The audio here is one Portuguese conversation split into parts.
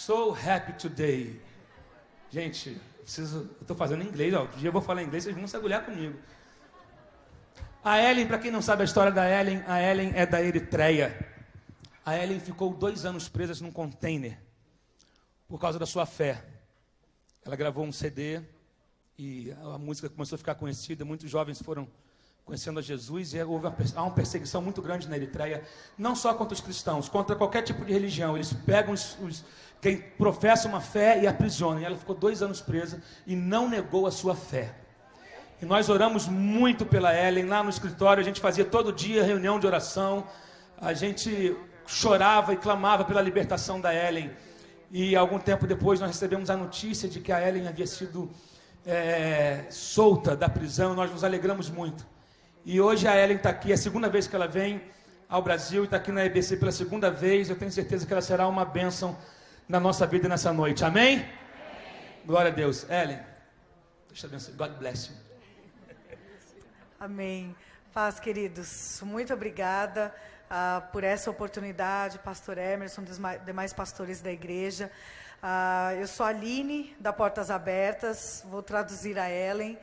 so happy today. Gente, eu estou fazendo em inglês, ó. Outro dia eu vou falar em inglês, vocês vão se agulhar comigo. A Ellen, para quem não sabe a história da Ellen, a Ellen é da Eritreia. A Ellen ficou 2 anos presa num container por causa da sua fé. Ela gravou um CD e a música começou a ficar conhecida. Muitos jovens foram conhecendo a Jesus e há uma perseguição muito grande na Eritreia, não só contra os cristãos, contra qualquer tipo de religião. Eles pegam quem professa uma fé e aprisionam. E ela ficou 2 anos presa e não negou a sua fé. E nós oramos muito pela Ellen, lá no escritório, a gente fazia todo dia reunião de oração, a gente chorava e clamava pela libertação da Ellen. E algum tempo depois nós recebemos a notícia de que a Ellen havia sido solta da prisão. Nós nos alegramos muito. E hoje a Ellen está aqui, é a 2ª vez que ela vem ao Brasil e está aqui na EBC pela 2ª vez. Eu tenho certeza que ela será uma bênção na nossa vida nessa noite. Amém? Amém. Glória a Deus. Ellen, deixa eu abençoar. God bless you. Amém. Paz, queridos. Muito obrigada por essa oportunidade, pastor Emerson, dos demais pastores da igreja. Eu sou a Aline, da Portas Abertas, vou traduzir a Ellen.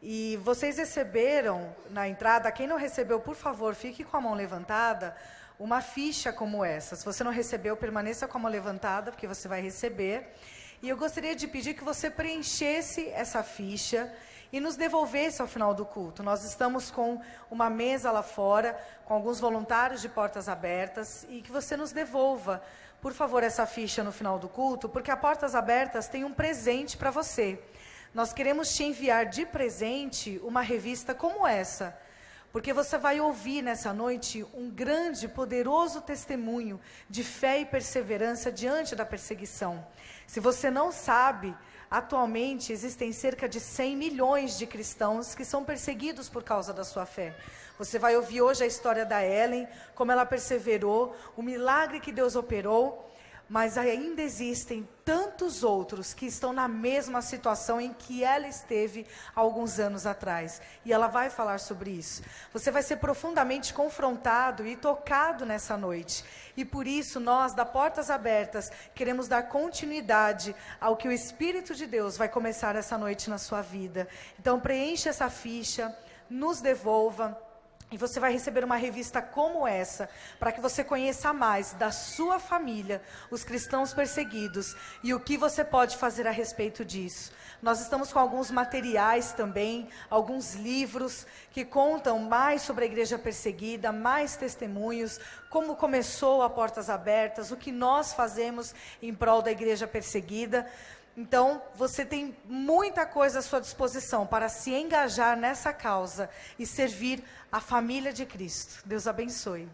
E vocês receberam na entrada, quem não recebeu, por favor, fique com a mão levantada, uma ficha como essa. Se você não recebeu, permaneça com a mão levantada, porque você vai receber. E eu gostaria de pedir que você preenchesse essa ficha e nos devolvesse ao final do culto. Nós estamos com uma mesa lá fora, com alguns voluntários de Portas Abertas, e que você nos devolva, por favor, essa ficha no final do culto, porque a Portas Abertas tem um presente para você. Nós queremos te enviar de presente uma revista como essa, porque você vai ouvir nessa noite um grande, poderoso testemunho de fé e perseverança diante da perseguição. Se você não sabe, atualmente existem cerca de 100 milhões de cristãos que são perseguidos por causa da sua fé. Você vai ouvir hoje a história da Ellen, como ela perseverou, o milagre que Deus operou, mas ainda existem tantos outros que estão na mesma situação em que ela esteve há alguns anos atrás. E ela vai falar sobre isso. Você vai ser profundamente confrontado e tocado nessa noite. E por isso nós, da Portas Abertas, queremos dar continuidade ao que o Espírito de Deus vai começar essa noite na sua vida. Então preencha essa ficha, nos devolva. E você vai receber uma revista como essa, para que você conheça mais da sua família, os cristãos perseguidos, e o que você pode fazer a respeito disso. Nós estamos com alguns materiais também, alguns livros que contam mais sobre a igreja perseguida, mais testemunhos, como começou a Portas Abertas, o que nós fazemos em prol da igreja perseguida. Então, você tem muita coisa à sua disposição para se engajar nessa causa e servir a família de Cristo. Deus abençoe.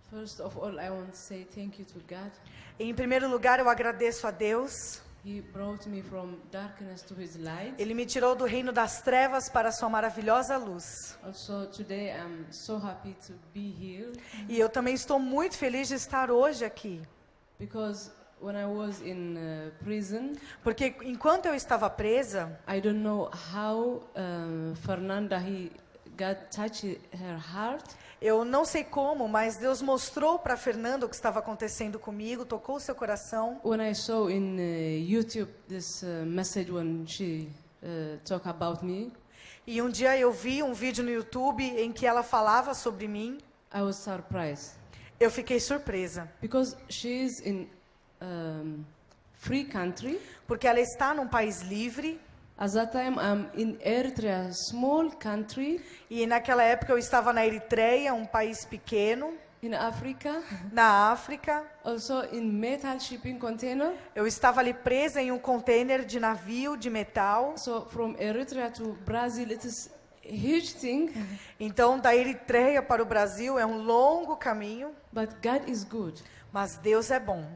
First of all, I want to say thank you to God. Em primeiro lugar, eu agradeço a Deus. He brought me from darkness to his light. Ele me tirou do reino das trevas para a sua maravilhosa luz. Also today I'm so happy to be here E eu também estou muito feliz de estar hoje aqui. because when I was in prison, Porque enquanto eu estava presa, I don't know how Fernanda God touched her heart. eu não sei como, mas Deus mostrou para Fernanda o que estava acontecendo comigo, tocou o seu coração. When I saw in YouTube this message when she talk about me, E um dia eu vi um vídeo no YouTube em que ela falava sobre mim. I was surprised Eu fiquei surpresa, because she's in free country. porque ela está num país livre. At that time, I'm in Eritrea, small country E naquela época eu estava na Eritreia, um país pequeno, in Africa, na África. also in metal shipping container. Eu estava ali presa em um container de navio de metal. So from Eritrea to Brazil, it is a huge thing, Então, da Eritreia para o Brasil é um longo caminho, but God is good. mas Deus é bom.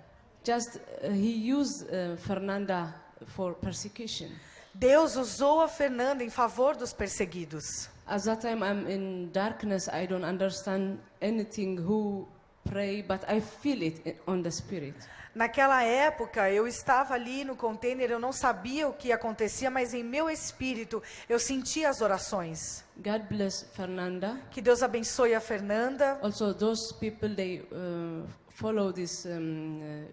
Just He used Fernanda for persecution. Deus usou a Fernanda em favor dos perseguidos. At that time, I'm in darkness. I don't understand anything who pray, but I feel it on the spirit. Naquela época, eu estava ali no container, eu não sabia o que acontecia, mas em meu espírito, eu sentia as orações. God bless Fernanda. Que Deus abençoe a Fernanda. Also, those people, they follow this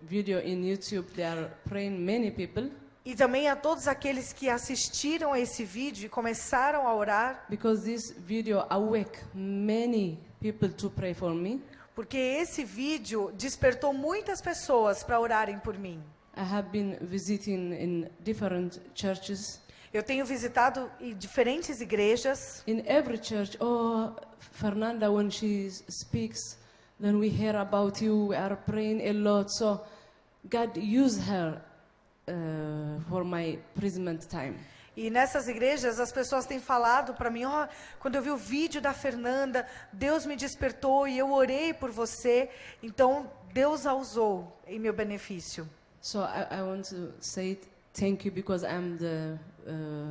video in YouTube. They are praying, many people. E também a todos aqueles que assistiram a esse vídeo e começaram a orar. Because this video awake many people to pray for me. Porque esse vídeo despertou muitas pessoas para orarem por mim. I have been visiting in different churches. Eu tenho visitado em diferentes igrejas. In every church, oh, Fernanda, when she speaks, then we hear about you. We are praying a lot. So God used her for my imprisonment time. E nessas igrejas as pessoas têm falado para mim, quando eu vi o vídeo da Fernanda, Deus me despertou e eu orei por você, então Deus a usou em meu benefício. So I want to say thank you because I'm the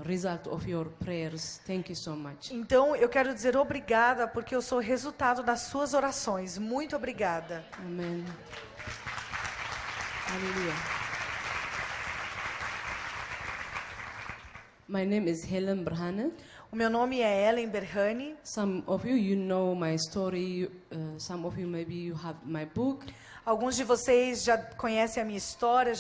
result of your prayers. Thank you so much. Então eu quero dizer obrigada porque eu sou resultado das suas orações. Muito obrigada. Amen. Hallelujah. My name is Helen Berhane. O meu nome é Ellen Berhane. Some of you know my story. Some of you maybe you have my book. Alguns de vocês já conhecem a minha história,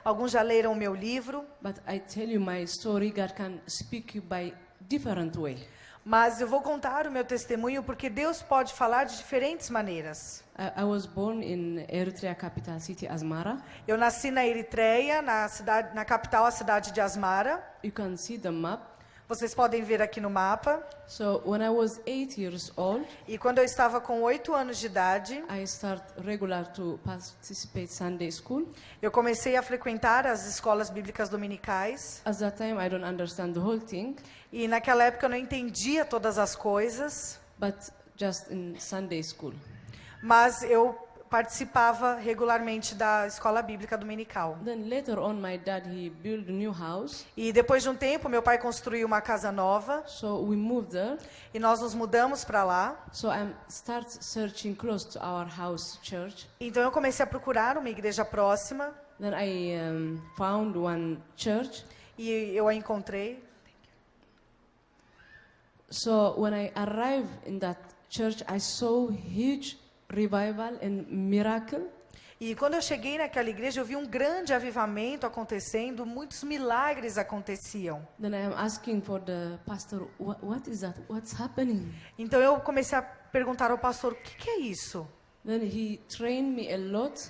alguns já leram o meu livro. But I tell you my story, God can speak you by different way. Mas eu vou contar o meu testemunho porque Deus pode falar de diferentes maneiras. I was born in Eritrea capital city Asmara. Eu nasci na Eritreia, na capital, a cidade de Asmara. You can see the map. Vocês podem ver aqui no mapa. So when I was 8 years old, E quando eu estava com 8 anos de idade, I start regular to participate Sunday school. eu comecei a frequentar as escolas bíblicas dominicais. At that time, I don't understand the whole thing, E naquela época eu não entendia todas as coisas, but just in Sunday school. mas eu participava regularmente da escola bíblica dominical. Then later on, my dad, he built a new house. E depois de um tempo, meu pai construiu uma casa nova So we moved there. e nós nos mudamos para lá. So I start searching close to our house church. Então eu comecei a procurar uma igreja próxima Then I found one church. e eu a encontrei. So when I arrived in that church, I saw huge revival and miracle. E quando eu cheguei naquela igreja, eu vi um grande avivamento acontecendo, muitos milagres aconteciam. Then I am asking for the pastor, what is that? What's happening? Então eu comecei a perguntar ao pastor, o que é isso? Then he trained me a lot.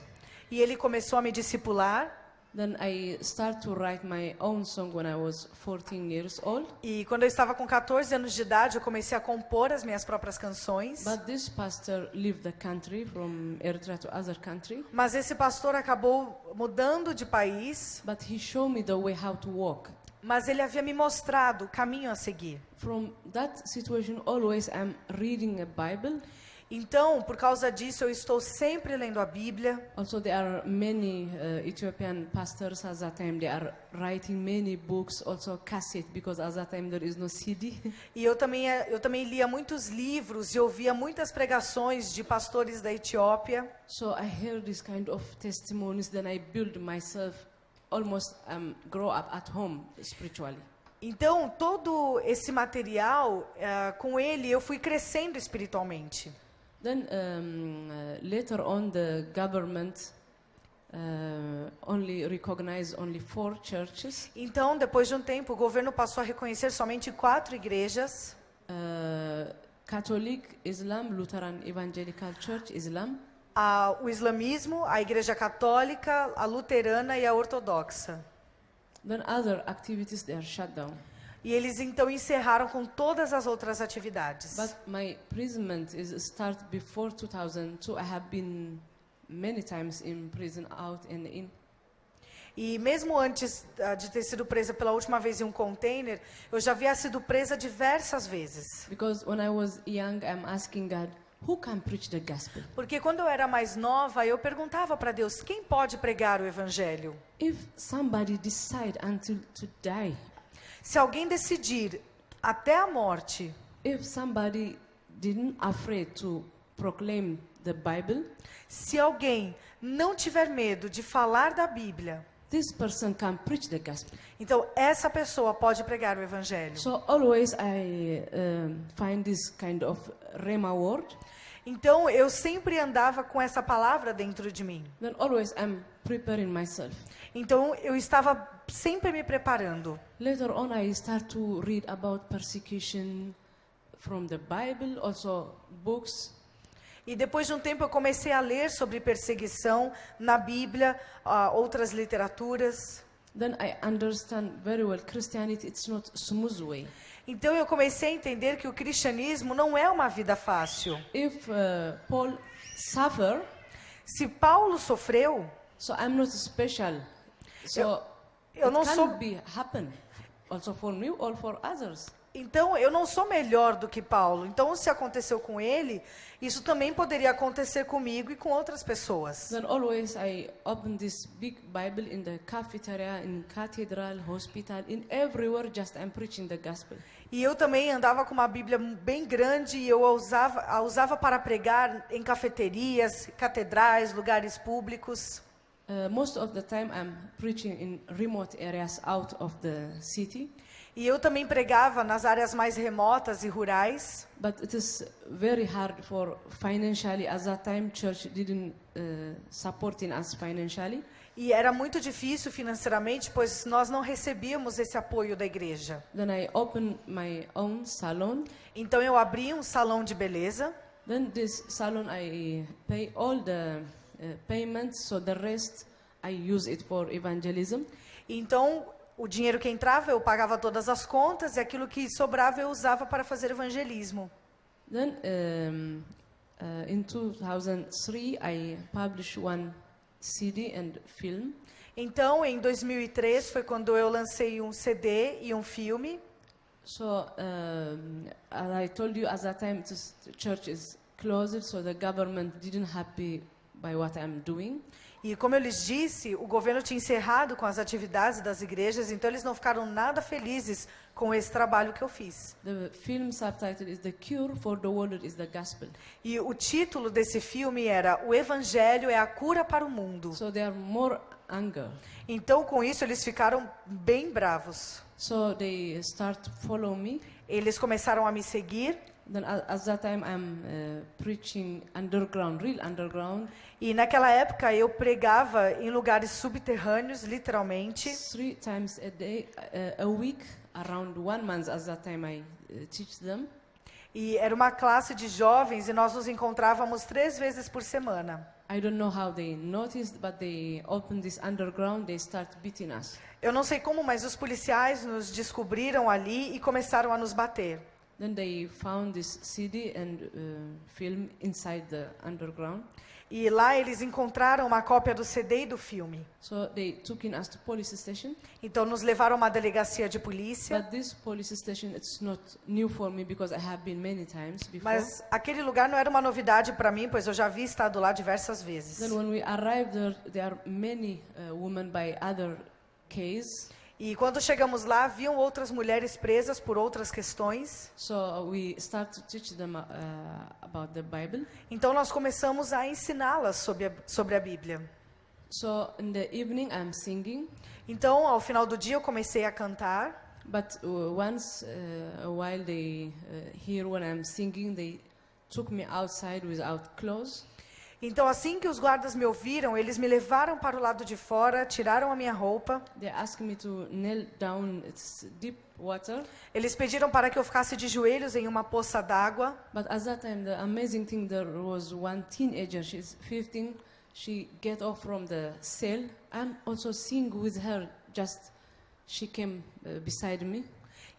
E ele começou a me discipular. Then I start to write my own song when I was 14 years old. E quando eu estava com 14 anos de idade, eu comecei a compor as minhas próprias canções. But this pastor left the country from Eritrea to other country. Mas esse pastor acabou mudando de país, But he showed me the way how to walk. mas ele havia me mostrado o caminho a seguir. From that situation, always I'm reading a Bible. Então, por causa disso, eu estou sempre lendo a Bíblia. Also, there are many Ethiopian pastors at that time. They are writing many books, also cassette, because at that time there is no CD. E eu também lia muitos livros e ouvia muitas pregações de pastores da Etiópia. So I heard this kind of testimonies. Then I built myself, almost grow up at home spiritually. Então, todo esse material, com ele, eu fui crescendo espiritualmente. Then later on, the government only recognized only 4 churches. Então, depois de um tempo, o governo passou a reconhecer somente 4 igrejas. Catholic, Islam, Lutheran, Evangelical Church, Islam. O islamismo, a igreja católica, a luterana e a ortodoxa. Then other activities, they are shut down. E eles então encerraram com todas as outras atividades. But my imprisonment is start before 2002. I have been many times in prison, out and in. E mesmo antes de ter sido presa pela última vez em um container, eu já havia sido presa diversas vezes. Because when I was young, I'm asking God, who can preach the gospel? Porque quando eu era mais nova, eu perguntava para Deus, quem pode pregar o evangelho? If somebody decide until to die, Se alguém decidir até a morte, if somebody didn't afraid to proclaim the Bible, Se alguém não tiver medo de falar da Bíblia, this person can preach the gospel. então essa pessoa pode pregar o evangelho. So always I find this kind of rhema word. Então eu sempre andava com essa palavra dentro de mim. Then always I'm preparing myself. Então eu estava sempre me preparando. Later on, I start to read about persecution from the Bible, also books. E depois de um tempo eu comecei a ler sobre perseguição na Bíblia, outras literaturas. Then I understand very well Christianity, it's not smooth way. Então eu comecei a entender que o cristianismo não é uma vida fácil. If Paul suffer, Se Paulo sofreu, so I'm not special. So eu não it sou, can be happen also for me or for others. então eu não sou melhor do que Paulo. Então se aconteceu com ele, isso também poderia acontecer comigo e com outras pessoas. Then always I open this big Bible in the cafeteria, in cathedral, hospital, in everywhere. Just I'm preaching the gospel. E eu também andava com uma Bíblia bem grande e eu a usava para pregar em cafeterias, catedrais, lugares públicos. Most of the time I'm preaching in remote areas out of the city. E eu também pregava nas áreas mais remotas e rurais. But it is very hard for financially. At that time, church didn't supporting us financially. E era muito difícil financeiramente, pois nós não recebíamos esse apoio da igreja. Then I opened my own salon. Então eu abri um salão de beleza. Then this salon I pay all the payments, so the rest I use it for evangelism. Então o dinheiro que entrava eu pagava todas as contas e aquilo que sobrava eu usava para fazer evangelismo. Then in 2003 I published one CD and film. Então em 2003 foi quando eu lancei um CD e um filme. So as I told you, at that time the church is closed, so the government didn't happy by what I'm doing. E como eu lhes disse, o governo tinha encerrado com as atividades das igrejas, então eles não ficaram nada felizes com esse trabalho que eu fiz. The film subtitle is The Cure for the World is the Gospel. E o título desse filme era O Evangelho é a cura para o mundo. So they are more anger. Então com isso eles ficaram bem bravos. So they start follow me. Eles começaram a me seguir. Then at that time I'm preaching underground, real underground. E naquela época eu pregava em lugares subterrâneos, literalmente. 3 times a day, a week, around 1 month. At that time I teach them. E era uma classe de jovens e nós nos encontrávamos 3 vezes por semana. I don't know how they noticed, but they opened this underground. They start beating us. Eu não sei como, mas os policiais nos descobriram ali e começaram a nos bater. Then they found this CD and film inside the underground. E lá eles encontraram uma cópia do CD e do filme. So they took us to police station. Então nos levaram a uma delegacia de polícia. But this police station, it's not new for me because I have been many times before. Mas aquele lugar não era uma novidade para mim, pois eu já havia estado lá diversas vezes. Then when we arrived there are many women by other case. E quando chegamos lá, haviam outras mulheres presas por outras questões. So we start to teach them about the Bible. Então nós começamos a ensiná-las sobre a Bíblia. So in the evening I'm singing. Então ao final do dia eu comecei a cantar. But once a while they hear when I'm singing, they took me outside without clothes. Então assim que os guardas me ouviram, eles me levaram para o lado de fora, tiraram a minha roupa. They asked me to kneel down. It's deep water. Eles pediram para que eu ficasse de joelhos em uma poça d'água. But at that time, the amazing thing, there was one teenager. She's 15. She get off from the cell. I'm also sing with her. Just she came beside me.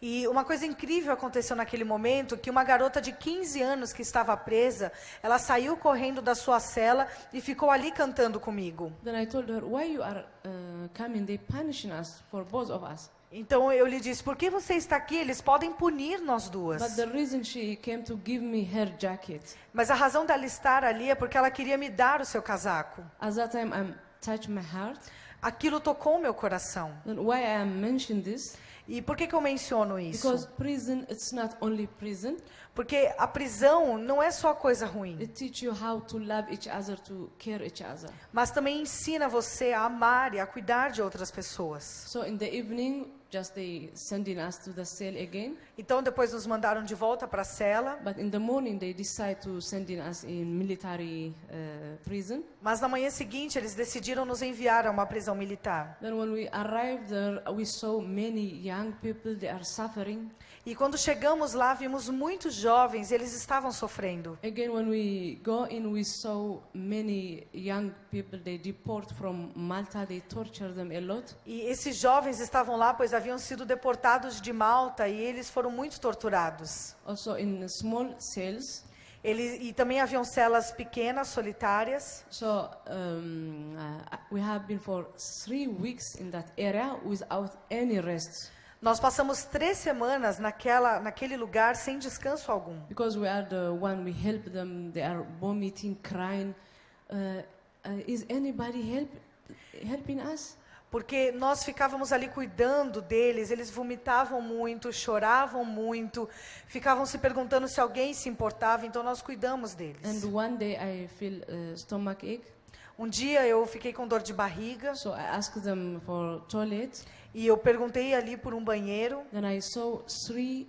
E uma coisa incrível aconteceu naquele momento, que uma garota de 15 anos que estava presa, ela saiu correndo da sua cela e ficou ali cantando comigo. Then I told her, why you are coming? They punishing us for both of us. Então eu lhe disse, por que você está aqui? Eles podem punir nós duas. But the reason she came to give me her jacket. Mas a razão dela estar ali é porque ela queria me dar o seu casaco. At that time, touched my heart. Aquilo tocou meu coração. Then why I am mentioning this? E por que eu menciono isso? Because prison, it's not only prison. Porque a prisão não é só coisa ruim, It teaches you how to love each other, to care each other. mas também ensina você a amar e a cuidar de outras pessoas. So in the evening, just they sending us to the cell again. Então depois nos mandaram de volta para a cela, But in the morning, they decide to sending us in military prison. mas na manhã seguinte eles decidiram nos enviar a uma prisão militar. Then when we arrived there, we saw many young people, they are suffering. E quando chegamos lá, vimos muitos jovens, eles estavam sofrendo. Again, when we go in, we saw many young people, they deport from Malta, they torture them a lot. E esses jovens estavam lá, pois haviam sido deportados de Malta e eles foram muito torturados. Also in small cells. E também haviam celas pequenas, solitárias. So we have been for 3 weeks in that area without any rest. Nós passamos 3 semanas naquele lugar sem descanso algum. Because we are the one, we help them, they are vomiting, crying. Is anybody helping us? Porque nós ficávamos ali cuidando deles, eles vomitavam muito, choravam muito, ficavam se perguntando se alguém se importava, então nós cuidamos deles. And one day I feel stomachache. Um dia eu fiquei com dor de barriga So I asked them for toilet. e eu perguntei ali por um banheiro. Then I saw 3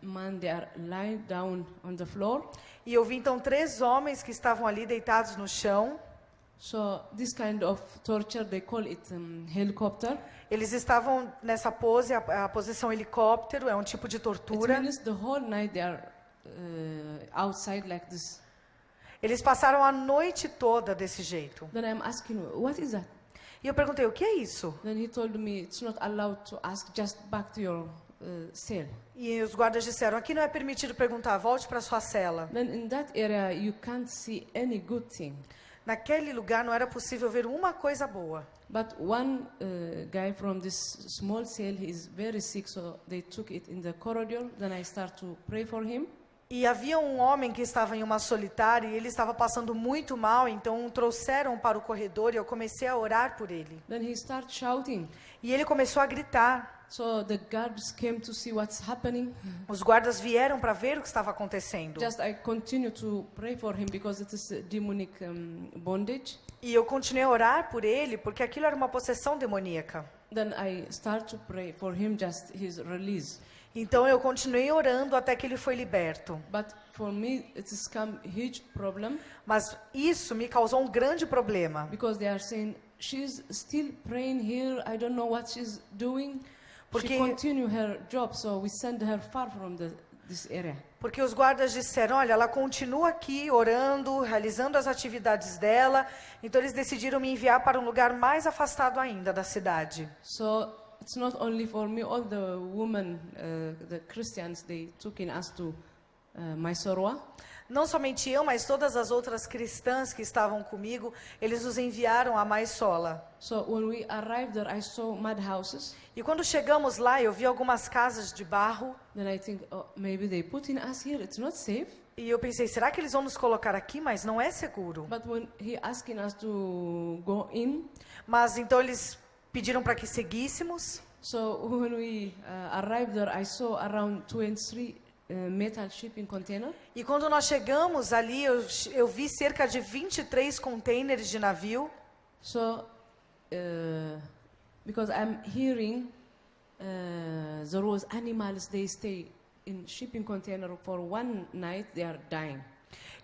men, they are lying down on the floor. E eu vi então 3 homens que estavam ali deitados no chão. So this kind of torture, they call it helicopter. Eles estavam nessa pose, a posição helicóptero, é um tipo de It tortura. means the whole night they are outside like this. Eles passaram a noite toda desse jeito. Then I'm asking, what is that? E eu perguntei, o que é isso? Then he told me, it's not allowed to ask, just back to your cell. E os guardas disseram, aqui não é permitido perguntar, volte para sua cela. Then in that area, you can't see any good thing. Naquele lugar não era possível ver uma coisa boa. But one guy from this small cell, he is very sick, so they took it in the corridor. Then I start to pray for him. E havia um homem que estava em uma solitária e ele estava passando muito mal, então o trouxeram para o corredor e eu comecei a orar por ele. Then he started shouting. E ele começou a gritar. So the guards came to see what's happening. Os guardas vieram para ver o que estava acontecendo. Just I continue to pray for him because it is a demonic bondage. E eu continuei a orar por ele porque aquilo era uma possessão demoníaca. Then I start to pray for him, just his release. Então eu continuei orando até que ele foi liberto. But for me, it has come huge problem Mas isso me causou um grande problema. because they are saying she's still praying here. I don't know what she's doing. Porque- She continue her job, so we send her far from this area. Porque os guardas disseram, olha, ela continua aqui orando, realizando as atividades dela. Então eles decidiram me enviar para um lugar mais afastado ainda da cidade. So it's not only for me. All the women, the Christians, they took in us to Mysoroa. Não somente eu, mas todas as outras cristãs que estavam comigo, eles nos enviaram a Maisola. So when we arrived there, I saw mud houses. E quando chegamos lá, eu vi algumas casas de barro. Then I think, oh, maybe they put in us here. It's not safe. E eu pensei, será que eles vão nos colocar aqui? Mas não é seguro. But when he asking us to go in, Mas então eles pediram para que seguíssemos. so when we arrived there, I saw around 23 metal shipping container. E quando nós chegamos ali, eu vi cerca de 23 containers de navio. So because I'm hearing there was animals, they stay in shipping container for one night, they are dying.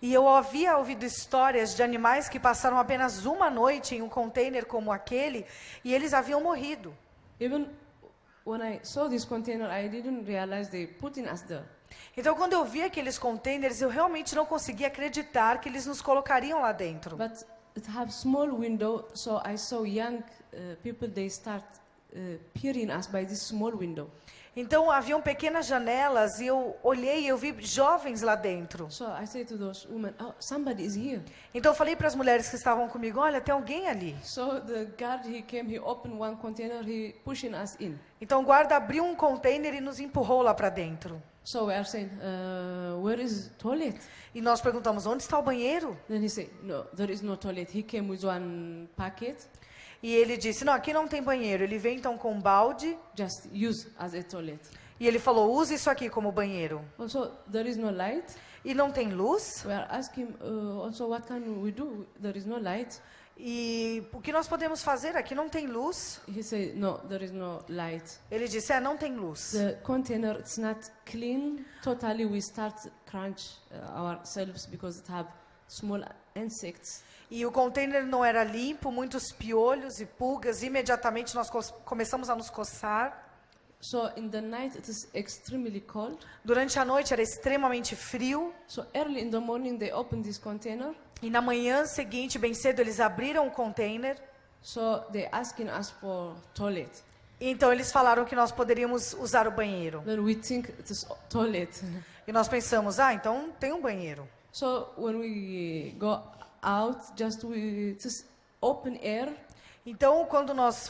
E eu havia ouvido histórias de animais que passaram apenas uma noite em um container como aquele e eles haviam morrido. Even when I saw this container, I didn't realize they put in us there. Então, quando eu vi aqueles containers, eu realmente não conseguia acreditar que eles nos colocariam lá dentro. But it have small window, so I saw young people, they start peering us by this small window. Então, haviam pequenas janelas e eu olhei e eu vi jovens lá dentro. So I say to those women, oh, somebody is here. Então, eu falei para as mulheres que estavam comigo, olha, tem alguém ali. So the guard, he came, he opened one container, he pushing us in. Então, o guarda abriu um container e nos empurrou lá para dentro. So we are saying, where is toilet? E nós perguntamos, onde está o banheiro? Then he said, no, there is no toilet. He came with one packet. E ele disse, não, aqui não tem banheiro. Ele veio então com um balde just use as a toilet. e ele falou, use isso aqui como banheiro. Also, there is no light. E não tem luz? We are asking also what can we do? There is no light. E o que nós podemos fazer? Aqui não tem luz. He said, no, there is no light. Ele disse, não tem luz. The container, it's not clean. Totally, we start crunch ourselves because it have small insects. E o container não era limpo, muitos piolhos e pulgas. Imediatamente nós começamos a nos coçar. So in the night it is extremely cold. Durante a noite era extremamente frio. So early in the morning they open this container. E na manhã seguinte, bem cedo, eles abriram o container. So they asking us for toilet. Então eles falaram que nós poderíamos usar o banheiro. Then we think it is toilet. E nós pensamos, então tem um banheiro. So when we go out, just open air. Então quando nós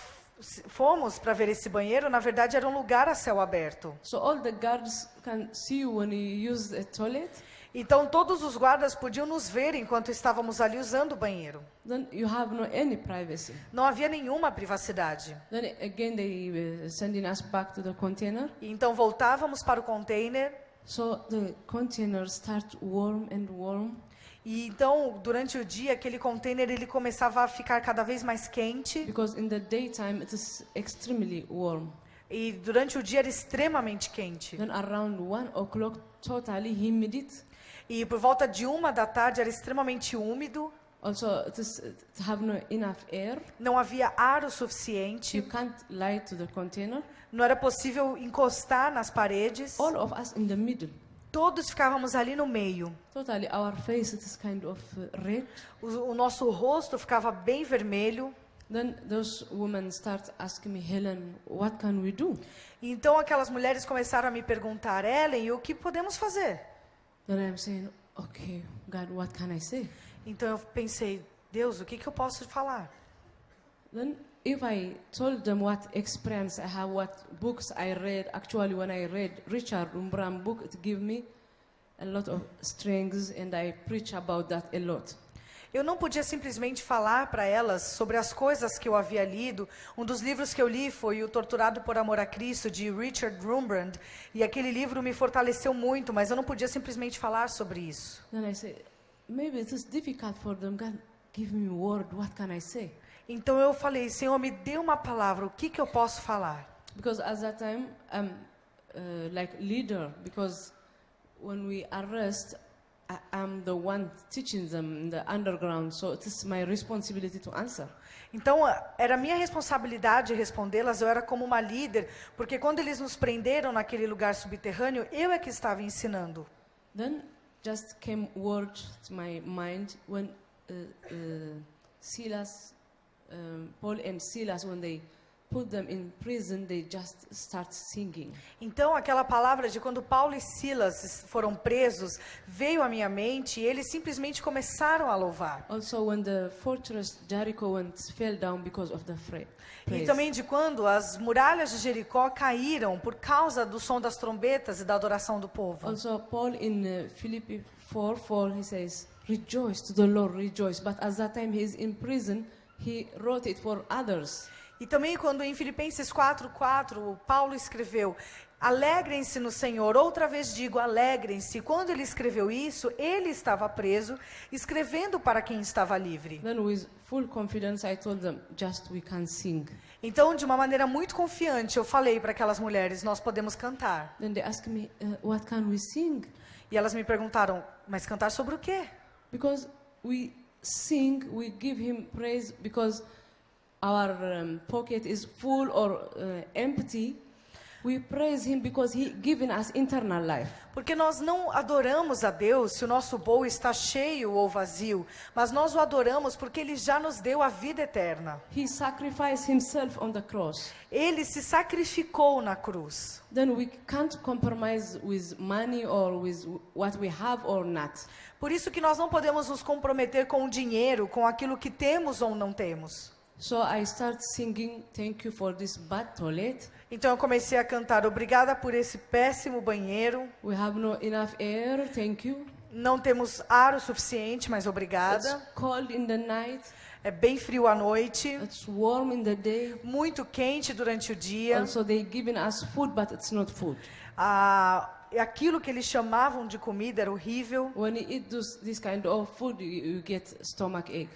fomos para ver esse banheiro, na verdade era um lugar a céu aberto. So all the guards can see you when you use a toilet. Então todos os guardas podiam nos ver enquanto estávamos ali usando o banheiro. Then you have no any privacy. Não havia nenhuma privacidade. Then again they sending us back to the container. E então voltávamos para o container. So the container start warm and warm. E então durante o dia aquele container ele começava a ficar cada vez mais quente. Because in the daytime it is extremely warm. E durante o dia era extremamente quente. Then around 1 o'clock, totally humid. E por volta de 1 da tarde era extremamente úmido. Also, it have no enough air. Não havia ar o You suficiente. can't light to the container. Não era possível encostar nas paredes. All of us in the middle. Todos ficávamos ali no meio. Totally, our face it is kind of red. O nosso rosto ficava bem vermelho. Then those women start asking me, Helen, what can we do? Então aquelas mulheres começaram a me perguntar, Ellen, o que podemos fazer? Then I'm saying, okay, God, what can I say? Então eu pensei, Deus, o que eu posso falar? Then if I told them what experience I have, what books I read, actually when I read Richard Umbram book, it gave me a lot of strength and I preach about that a lot. Eu não podia simplesmente falar para elas sobre as coisas que eu havia lido. Um dos livros que eu li foi O Torturado por Amor a Cristo, de Richard Rumbrand. E aquele livro me fortaleceu muito, mas eu não podia simplesmente falar sobre isso. Then I said, maybe it is difficult for them. God, give me a word. What can I say? Então eu falei, Senhor, me dê uma palavra, o que eu posso falar? Because at that time, I'm like leader. Because when we arrest, I'm the one teaching them in the underground. So it is my responsibility to answer. Então era minha responsabilidade respondê-las, eu era como uma líder, porque quando eles nos prenderam naquele lugar subterrâneo, eu é que estava ensinando. Then just came word to my mind when Paul and Silas, when they put them in prison, they just start singing. Então aquela palavra de quando Paulo e Silas foram presos veio à minha mente e eles simplesmente começaram a louvar. Also when the fortress Jericho fell down because of the praise. E também de quando as muralhas de Jericó caíram por causa do som das trombetas e da adoração do povo. Also Paul in Philippians 4:4 he says, "Rejoice to the Lord, rejoice." But at that time he is in prison, he wrote it for others. E também quando em Filipenses 4:4 Paulo escreveu, alegrem-se no Senhor, outra vez digo, alegrem-se. Quando ele escreveu isso, ele estava preso, escrevendo para quem estava livre. Then with full confidence I told them, just we can sing. Então, de uma maneira muito confiante, eu falei para aquelas mulheres, nós podemos cantar. Then they asked me, what can we sing? E elas me perguntaram, mas cantar sobre o quê? Because we sing, we give him praise because our pocket is full or empty. We praise him because he given us eternal life. Porque nós não adoramos a Deus se o nosso bolso está cheio ou vazio, mas nós o adoramos porque ele já nos deu a vida eterna. He sacrificed himself on the cross. Ele se sacrificou na cruz. Then we can't compromise with money or with what we have or not. Por isso que nós não podemos nos comprometer com o dinheiro, com aquilo que temos ou não temos. So I start singing, thank you for this bad toilet. Então eu comecei a cantar, obrigada por esse péssimo banheiro. We have no enough air, thank you. Não temos ar o suficiente, mas It's obrigada. cold in the night. É bem frio à noite, It's warm in the day. muito quente durante o dia. Also, they giving us food, but it's not food. E aquilo que eles chamavam de comida era horrível. When you eat this kind of food, you get stomach ache.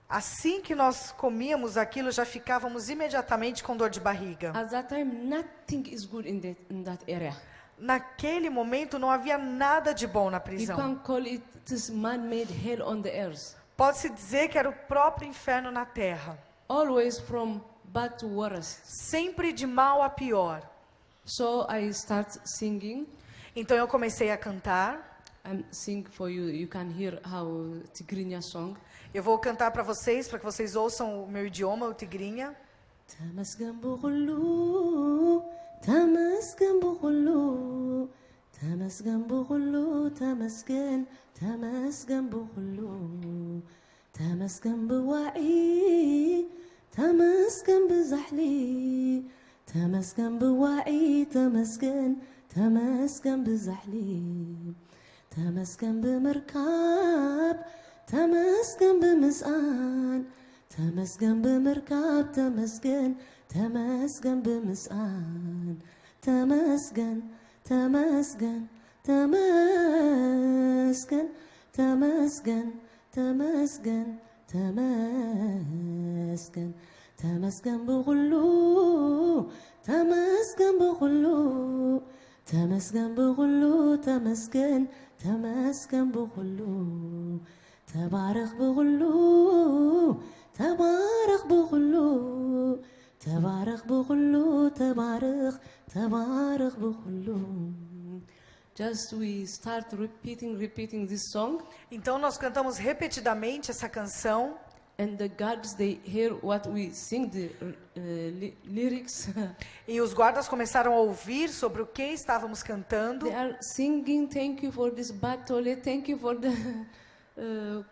Assim que nós comíamos aquilo, já ficávamos imediatamente com dor de barriga. At that time, nothing is good in that area. Naquele momento não havia nada de bom na You prisão. can call it this man-made hell on the earth. Pode-se dizer que era o próprio inferno na terra. Always from bad to worse. Sempre de mal a pior. So I start singing. Então eu comecei a cantar. I'm sing for you. You can hear how Tigrinya song. Eu vou cantar para que vocês ouçam o meu idioma, o tigrinha. Tamasgan bukhulu, tamasgan bukhulu, tamasgan bukhulu, tamasgan bukhulu, tamasgan buwa'i, tamasgan bizahli, tamasgan buwa'i, tamasgan bizahli, tamasgan bimerkab, tamasgan bimizan. تمسكن بمركب تمسكن بمسقان تمسكن تمسكن تمسكن تمسكن تمسكن تمسكن تمسكن بغلو تمسكن بغلو تمسكن بغلو تمسكن بغلو تبارك بغلو تبارك بغلو تبارك بغلو تبارك بغلو. Just we start repeating this song. Então nós cantamos repetidamente essa canção. And the guards, they hear what we sing, the lyrics. E os guardas começaram a ouvir sobre o que estávamos cantando. They are singing, thank you for this battle, thank you for the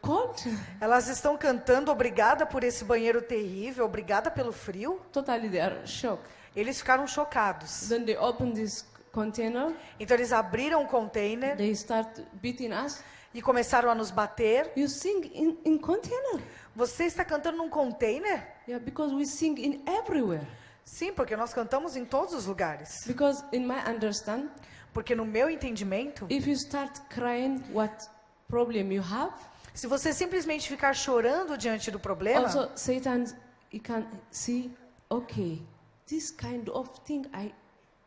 cold. Elas estão cantando, obrigada por esse banheiro terrível, obrigada pelo frio. Totally, they are shocked. Eles ficaram chocados. Then they open this container. Então eles abriram o container They start beating us. e começaram a nos bater. You sing in container? Você está cantando num container? Yeah, because we sing in everywhere. Sim, porque nós cantamos em todos os lugares. Because in my understand, Porque no meu entendimento, if you start crying, what problem you have? se você simplesmente ficar chorando diante do problema, Also, Satan, he can see, okay, this kind of thing I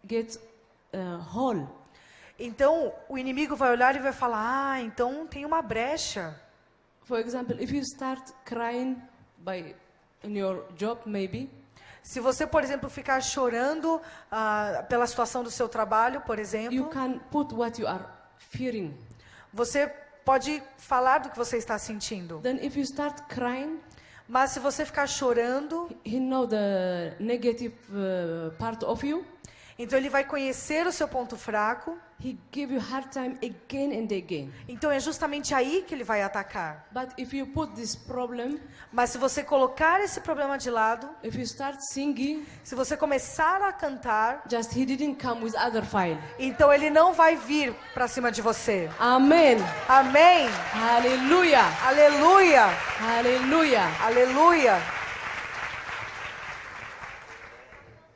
get hole. então o inimigo vai olhar e vai falar: então tem uma brecha. For example, if you start crying in your job, maybe, Se você, por exemplo, ficar chorando pela situação do seu trabalho, por you exemplo, can put what you are fearing. você pode falar do que você está sentindo. Then if you start crying, Mas se você ficar chorando, he know the negative part of you. então ele vai conhecer o seu ponto fraco. He give you hard time again and again. Então é justamente aí que ele vai atacar. But if you put this problem, Mas se você colocar esse problema de lado, if you start singing, se você começar a cantar, just he didn't come with other file. então ele não vai vir para cima de você. Amen. Amém. Hallelujah. Aleluia. Hallelujah. Aleluia.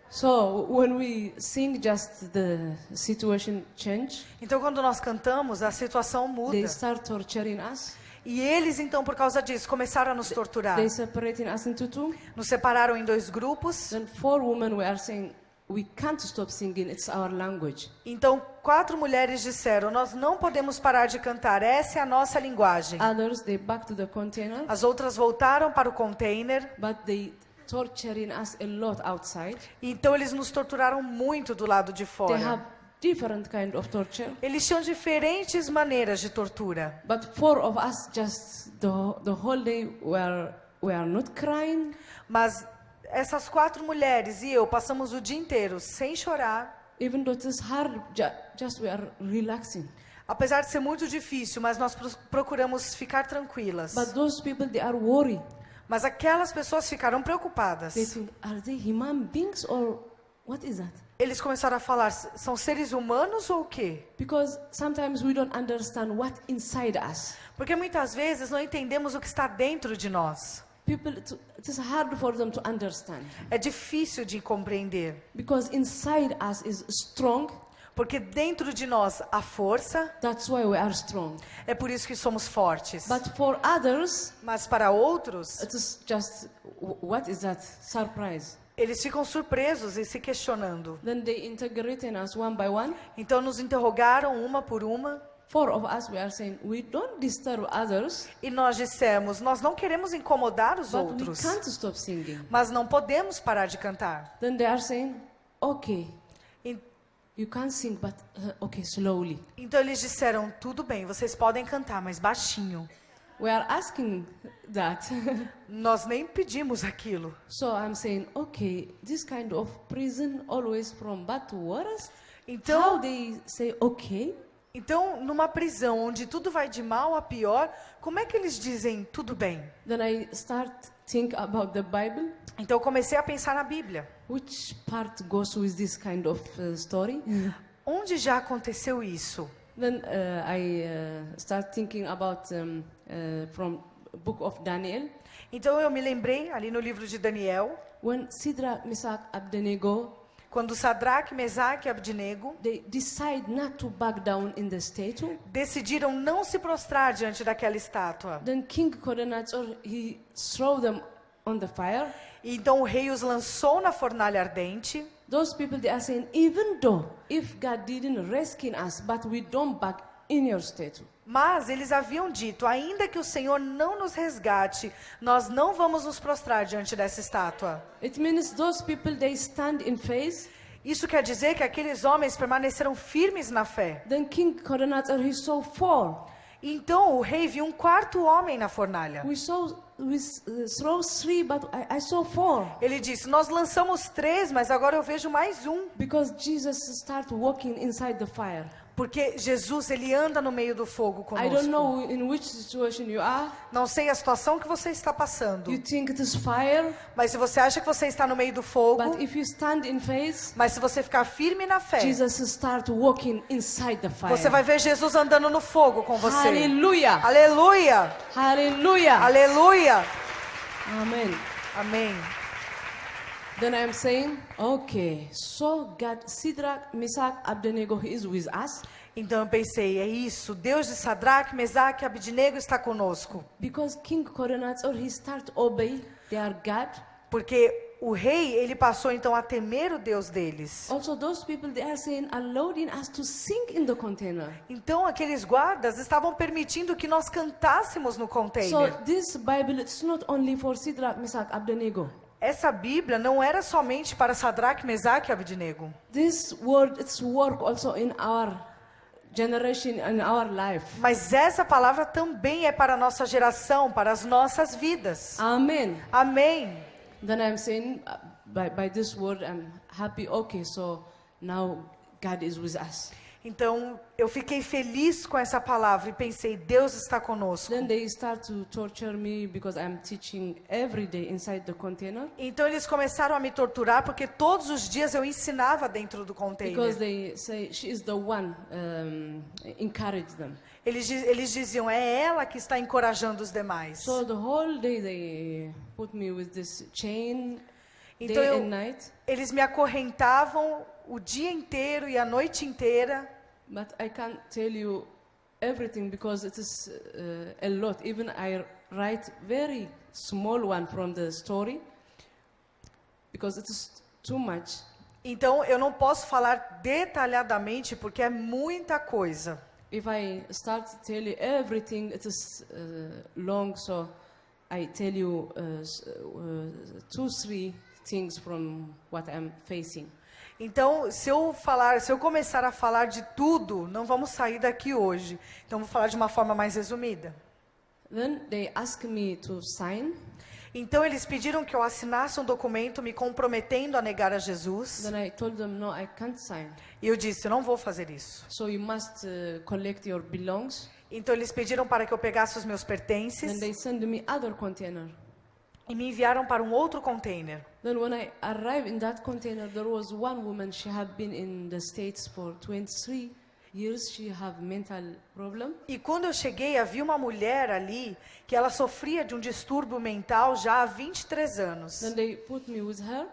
So when we sing, just the situation change. Então quando nós cantamos, a situação They muda. start torturing us. E eles então por causa disso começaram a nos torturar. They separating us into two. Nos separaram em 2 grupos. Then 4 women were saying, we can't stop singing, it's our language. Então 4 mulheres disseram: nós não podemos parar de cantar, essa é a nossa linguagem. Others, they back to the container, As outras voltaram para o container. but they torturing us a lot outside. Então eles nos torturaram muito do lado de They fora. have different kind of torture. Eles tinham diferentes maneiras de tortura. But 4 of us just the whole day were not crying. Mas essas 4 mulheres e eu passamos o dia inteiro sem chorar. Even though it's hard, just we are relaxing. Apesar de ser muito difícil, mas nós procuramos ficar tranquilas. But those people, they are worried. Mas aquelas pessoas ficaram preocupadas. They think, are they human beings or what is that? Eles começaram a falar, são seres humanos ou o quê? Because sometimes we don't understand what inside us. Porque muitas vezes não entendemos o que está dentro de nós. It is hard for them to understand. É difícil de compreender. Because inside us is strong. Porque dentro de nós há força. That's why we are strong. É por isso que somos fortes. But for others, Mas para outros, it is just, what is that? Surprise. eles ficam surpresos e se questionando. Then they integrate in us one by one. Então nos interrogaram uma por uma. 4 of us, we are saying, we don't disturb others, E nós dissemos, nós não queremos incomodar os but outros. we can't stop singing. Mas não podemos parar de cantar. Then they are saying, okay, E- you can sing, but okay, slowly. Então eles disseram, tudo bem, vocês podem cantar, mas baixinho. We are asking that. Nós nem pedimos aquilo. So I'm saying, okay, this kind of prison always from bad to worst. How Então, they say, okay, numa prisão onde tudo vai de mal a pior, como é que eles dizem tudo bem? then I start think about the Bible. Então eu comecei a pensar na Bíblia. Which part goes with this kind of story? Onde já aconteceu isso? Then I start thinking about from book of Daniel. Então eu me lembrei ali no livro de Daniel, When Sidra, Meshach, Abednego, quando Sadraque, Mesaque e Abdinego they decide not to back down in the statue. decidiram não se prostrar diante daquela estátua. Then King Nebuchadnezzar, he throw them on the fire. E então o rei os lançou na fornalha ardente. Those people, they are saying, even though if God didn't rescue us, but we don't back in your statue. Mas eles haviam dito, ainda que o Senhor não nos resgate, nós não vamos nos prostrar diante dessa estátua. It means those people, they stand in faith. Isso quer dizer que aqueles homens permaneceram firmes na fé. Then King Nebuchadnezzar, he saw 4. Então o rei viu um quarto homem na fornalha. We throw 3, but I saw 4. Ele disse, nós lançamos 3, mas agora eu vejo mais um. Because Jesus started walking inside the fire. Porque Jesus, ele anda no meio do fogo I don't conosco. know in which situation you are. Não sei a situação que você está passando. You think it is fire, Mas se você acha que você está no meio do fogo, but if you stand in faith, mas se você ficar firme na fé, Jesus start walking inside the fire. você vai ver Jesus andando no fogo com você. Hallelujah. Aleluia! Hallelujah. Aleluia! Amen. Amém. Then I am saying, okay, so God, Sidrak, Meshach, Abednego is with us. Então eu pensei, é isso, Deus de Sadraque, Mesaque e Abdinego está conosco. Because King Nebuchadnezzar, he start obey their God. Porque o rei, ele passou então a temer o Deus deles. Also those people, they are saying, allowing us to sing in the container. Então aqueles guardas estavam permitindo que nós cantássemos no So container. this Bible, it's not only for Sidrak, Meshach, Abednego. Essa Bíblia não era somente para Sadraque, Mesaque e Abdinego. This word, it's work also in our generation, in our life. Mas essa palavra também é para a nossa geração, para as nossas vidas. Amen. Amém. Then I'm saying, by this word, I'm happy. Okay, so now God is with us. Então, eu fiquei feliz com essa palavra e pensei, Deus está conosco. Then they start to torture me because I'm teaching every day inside the container. Então, eles começaram a me torturar porque todos os dias eu ensinava dentro do Because container. they say she is the one encourage them. Eles diziam, é ela que está encorajando os demais. So the whole day they put me with this chain, Então, day and night. eles me acorrentavam o dia inteiro e a noite inteira. But I can't tell you everything because it is a lot. Even I write very small one from the story because it is too much. Então, eu não posso falar detalhadamente porque é muita coisa. If I start to tell you everything, it is long. So I tell you 2-3 things from what I'm facing. Então, se eu começar a falar de tudo, não vamos sair daqui hoje. Então, vou falar de uma forma mais resumida. Then they ask me to sign. Então, eles pediram que eu assinasse um documento me comprometendo a negar a Jesus. Then I told them, no, I can't sign. E eu disse, eu não vou fazer isso. So you must collect your belongs. Então, eles pediram para que eu pegasse os meus Then pertences. they send me other container. e me enviaram para um outro container. Then when I arrived in that container, there was one woman. She had been in the States for 23 years. She had mental problem. E quando eu cheguei, havia uma mulher ali que ela sofria de um distúrbio mental já há 23 anos. Then they put me with her.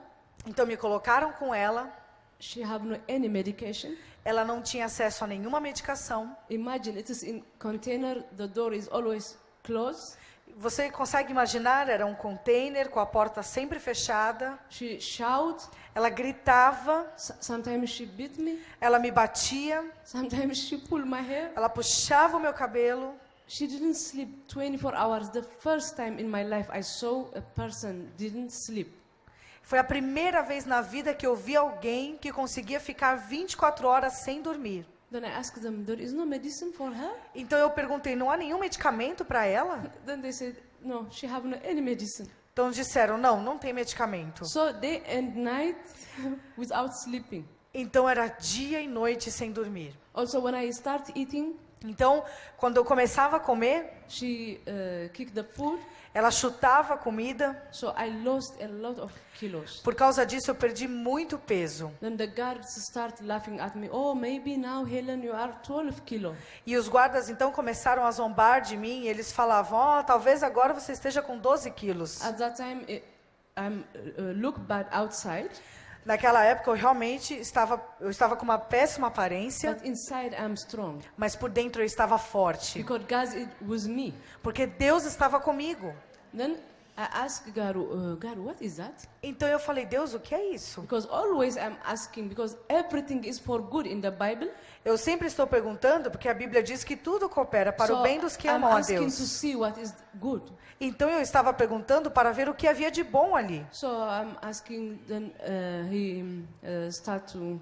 Então me colocaram com ela. She had no any medication. Ela não tinha acesso a nenhuma medicação. Imagine it is in container. The door is always closed. Você consegue imaginar? Era um container com a porta sempre fechada. She shout. Ela gritava. Sometimes she beat me. Ela me batia. Sometimes she pulled my hair. Ela puxava o meu cabelo. She didn't sleep 24 hours. The first time in my life I saw a person didn't sleep. Foi a primeira vez na vida que eu vi alguém que conseguia ficar 24 horas sem dormir. Then I asked them, there is no medicine for her? Então eu perguntei, não há nenhum medicamento para ela? Then they said, no, she have no any medicine. Então disseram, não, não tem medicamento. So day and night without sleeping. Então era dia e noite sem dormir. Also when I start eating, Então, quando eu começava a comer, she kicked the food. ela chutava a comida. So I lost a lot of kilos. Por causa disso, eu perdi muito peso. Then the guards start laughing at me. Oh, maybe now, Helen, you are 12 kilos. E os guardas então começaram a zombar de mim. E eles falavam, talvez agora você esteja com 12 quilos. At that time, I look bad outside. Naquela época eu realmente estava com uma péssima aparência, But inside I'm strong. mas por dentro eu estava forte, Because God is with me. porque Deus estava comigo. Then I asked God, God, what is that? Então eu falei, Deus, o que é isso? Because always I'm asking, because everything is for good in the Bible. Eu sempre estou perguntando, porque a Bíblia diz que tudo coopera para o bem dos que I'm amam a asking to Deus. see what is good. Então eu estava perguntando para ver o que havia de bom ali. So I'm asking, then he start to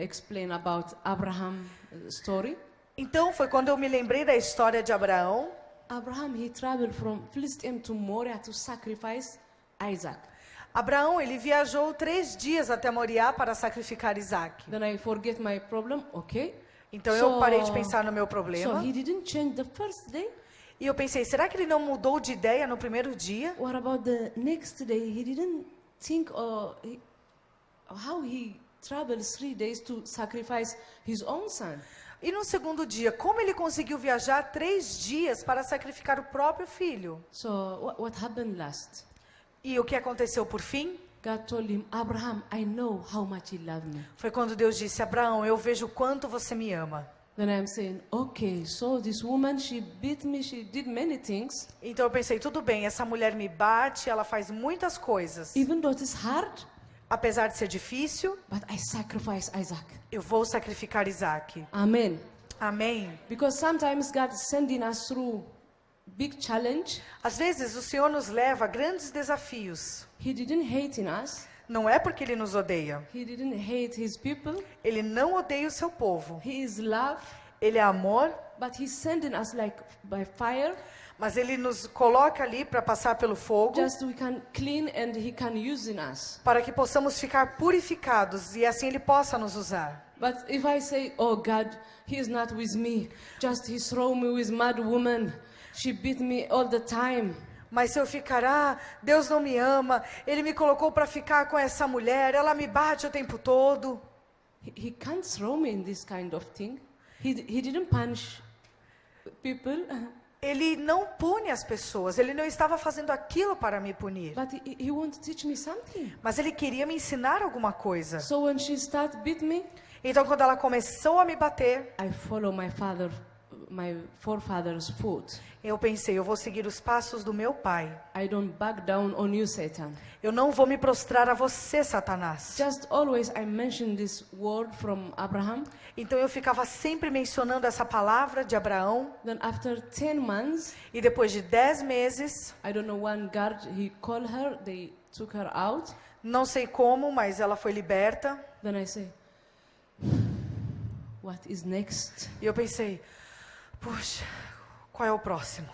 explain about Abraham story. Então foi quando eu me lembrei da história de Abraão. Abraham, he traveled from Philistine to Moriah to sacrifice Isaac. Abraão, ele viajou 3 dias até Moriá para sacrificar Isaac. Then I forget my problem, okay. Então eu parei de pensar no meu So problema. he didn't change the first day. E eu pensei, será que ele não mudou de ideia no primeiro dia? What about the next day? He didn't think how he traveled 3 days to sacrifice his own son. E no segundo dia, como ele conseguiu viajar 3 dias para sacrificar o próprio filho? So what happened last? E o que aconteceu por fim? God told him, Abraham, I know how much he loved me. Foi quando Deus disse, Abraão, eu vejo o quanto você me ama. Then I'm saying, okay, so this woman, she beat me, she did many things. Então eu pensei, tudo bem, essa mulher me bate, ela faz muitas coisas. Even though it is hard, Apesar de ser difícil, but I sacrifice Isaac. eu vou sacrificar Isaac. Amen. Amém. Because sometimes God is sending us through big challenge. Às vezes o Senhor nos leva a grandes desafios. He didn't hate in us. Não é porque Ele nos odeia. He didn't hate his people. Ele não odeia o seu povo. He is love. Ele é amor, But he's sending us like by fire. mas Ele nos coloca ali para passar pelo fogo, Just we can clean and he can use in us. para que possamos ficar purificados e assim Ele possa nos usar. But if I say, oh God, he is not with me. Just he throw me with mad woman. She beat me all the time. Mas se eu ficar, Deus não me Ele me colocou para ficar com essa mulher, ela me bate o tempo todo. He can't throw me in this kind of thing. He didn't punish people. Ele não pune as pessoas, Ele não estava fazendo aquilo para me punir. But he want to teach me something. Mas Ele queria me ensinar alguma coisa. So when she start beat me, Então quando ela começou a me bater, I follow my forefathers' foot. eu pensei, eu vou seguir os passos do meu pai. I don't back down on you, Satan. Eu não vou me prostrar a você, Satanás. Just always I mention this word from Abraham. Então eu ficava sempre mencionando essa palavra de Abraão. Then after 10 months, E depois de 10 meses, I don't know, one guard, he called her, they took her out. não sei como, mas ela foi liberta. Then I say, what is next? E eu pensei, puxa, qual é o próximo?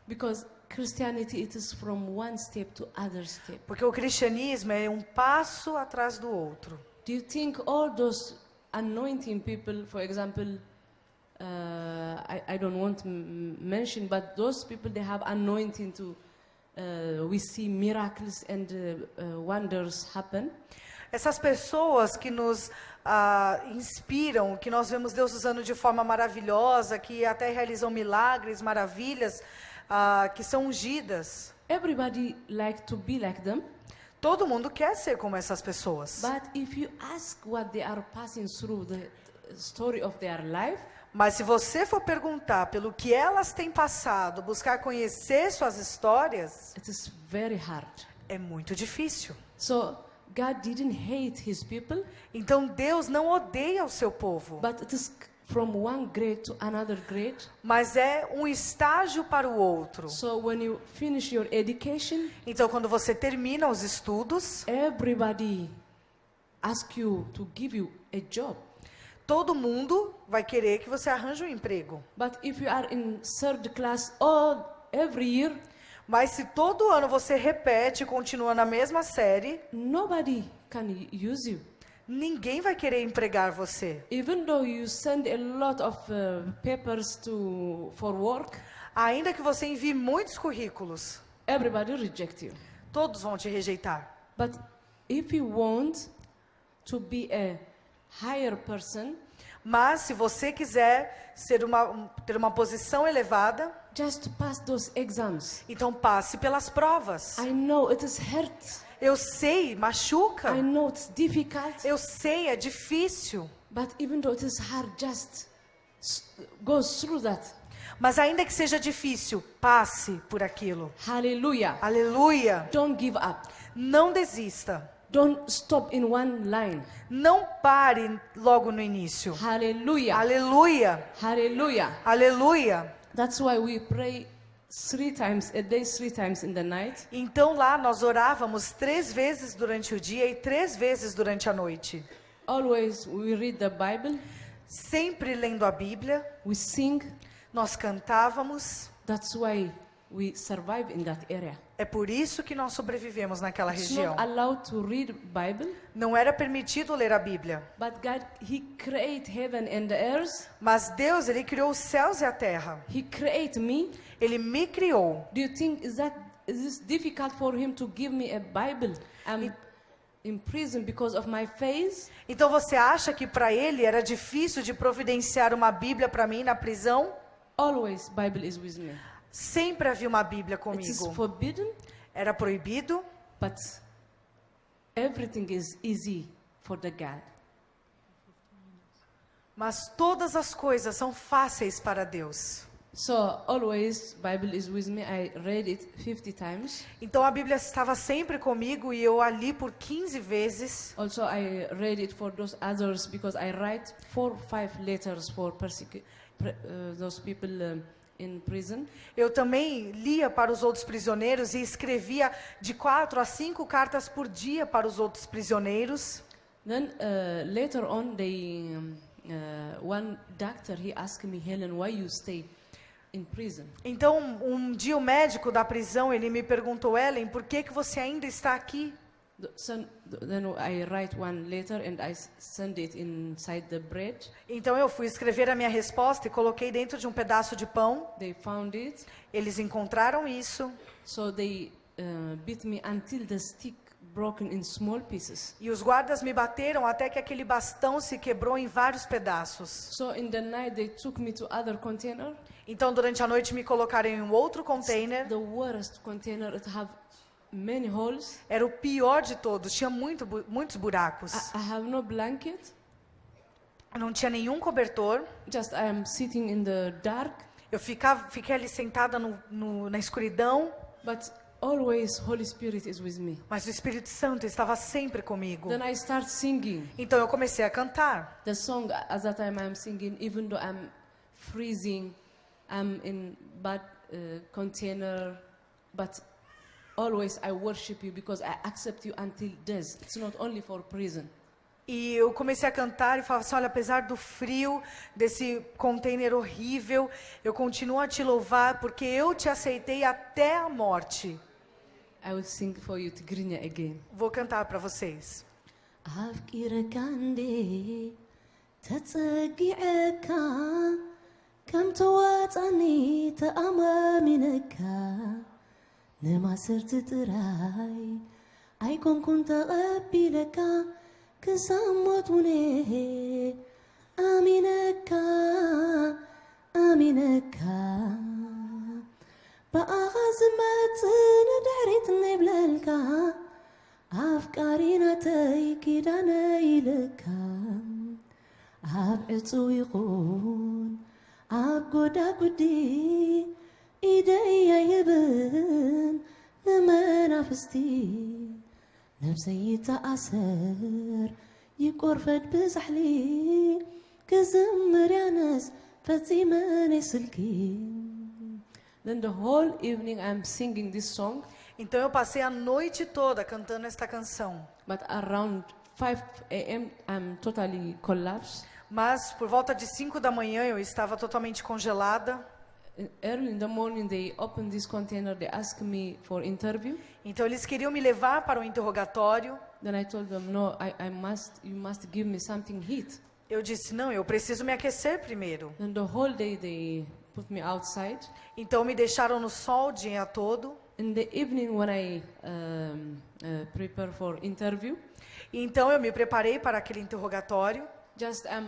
Because Christianity, it is from one step to other step. Porque o cristianismo é um passo atrás do outro. Do you think all those anointing people, for example, I don't want to mention, but those people, they have anointing to we see miracles and wonders happen. Essas pessoas que nos inspiram, que nós vemos Deus usando de forma maravilhosa, que até realizam milagres, maravilhas, que são ungidas. Everybody like to be like them. Todo mundo quer ser como essas pessoas. But if you ask what they are passing through, the story of their life, Mas se você for perguntar pelo que elas têm passado, buscar conhecer suas histórias, it is very hard. é muito difícil. So God didn't hate his people, Então Deus não odeia o seu povo, but it is from one grade to another grade. mas é um estágio para o outro. So when you finish your education, Então quando você termina os estudos, everybody ask you to give you a job. todo mundo vai querer que você arranje um emprego. But if you are in third class every year, Mas se todo ano você repete e continua na mesma série, nobody can use you. ninguém vai querer empregar você. Even though you send a lot of papers for work, Ainda que você envie muitos currículos, everybody reject you. todos vão te rejeitar. But if you want to be a higher person, Mas se você quiser ter uma posição elevada, just pass those exams. então passe pelas provas. I know it is hurt. Eu sei, machuca. I know it's difficult. Eu sei, é difícil. But even though it is hard, just go through that. Mas ainda que seja difícil, passe por aquilo. Hallelujah. Aleluia. Don't give up. Não desista. Don't stop in one line. Não pare logo no início. Hallelujah. Aleluia. Hallelujah. Aleluia. That's why we pray 3 times a day, 3 times in the night. Então lá nós orávamos 3 vezes durante o dia e 3 vezes durante a noite. Always we read the Bible, Sempre lendo a Bíblia, we sing. nós cantávamos. That's why we survive in that area. É por isso que nós sobrevivemos naquela It's região. not allowed to read Bible, Não era permitido ler a Bíblia. but God, He created heaven and the earth. Mas Deus, Ele criou os céus e a terra. He created me. Ele me criou. Do you think is this difficult for Him to give me a Bible? I'm in prison because of my faith. Então você acha que para Ele era difícil de providenciar uma Bíblia para mim na prisão? Always Bible is with me. Sempre havia uma Bíblia It is comigo. forbidden, Era proibido, but everything is easy for the God. mas todas as coisas são fáceis para Deus. So always Bible is with me. I read it 50 times. Então a Bíblia estava sempre comigo e eu a li por 15 vezes. Also I read it for those others because I write 4 or 5 letters for those people in prison. Eu também lia para os outros prisioneiros e escrevia de 4 a 5 cartas por dia para os outros prisioneiros. Then later on, one doctor he asked me, Helen, why you stay in prison? Então, um dia o médico da prisão, ele me perguntou, Ellen, por que você ainda está aqui? Then I write one letter and I send it inside the bread. Então eu fui escrever a minha resposta e coloquei dentro de um pedaço de pão. They found it, Eles encontraram isso so they beat me until the stick broken in small pieces. e os guardas me bateram até que aquele bastão se quebrou em vários pedaços. So in the night they took me to other container. Então durante a noite me colocaram em um outro container. The worst container, it have many holes. Era o pior de todos, tinha muitos buracos. I have no blanket. Não tinha nenhum cobertor. Just I am sitting in the dark. Eu fiquei ali sentada na escuridão, But always Holy Spirit is with me. mas o Espírito Santo estava sempre comigo. Then I start singing. Então eu comecei a cantar. The song at that time I'm singing, even though I'm freezing, I'm in bad container, but always I worship you because I accept you until death. It's not only for prison. E eu comecei a cantar e falava assim, olha, apesar do frio, desse container horrível, eu continuo a te louvar porque eu te aceitei até a morte. I will sing for you Tigrinya again. Vou cantar para vocês. أفكرك عندي تتسقعك كم تواتني تأمامنك ንማስርቲ ጥራይ ኣይኮንኩን ተቐቢለካ ክሳሞት ውኔ ኣሚነካ ኣሚነካ በኣኻ ዝመጽእ ንድሕሪት ነይብለልካ ኣፍቃሪናተይ ኪዳነ ኢልካ ኣብ ዕፁው ይኹን ኣብ ጐዳጉዲ ኢደይ ኣይብን ንመናፍስቲ ነብሰይ ተኣሰር ይቈርፈድ ብዛሕሊ ክዝምር ያነስ ፈጺመነይ ስልኪ. Then the whole evening I'm singing this song. Então eu passei a noite toda cantando esta canção. But around 5 a.m. I'm totally collapsed. Mas por volta de 5 da manhã eu estava totalmente congelada. Early in the morning they opened this container, they asked me for interview. Então eles queriam me levar para o interrogatório. Then I told them, no, you must give me something heat. Eu disse, não, eu preciso me aquecer primeiro. Then the whole day they put me outside. Então me deixaram no sol o dia todo. In the evening when I prepare for interview. Então eu me preparei para aquele interrogatório. Just I'm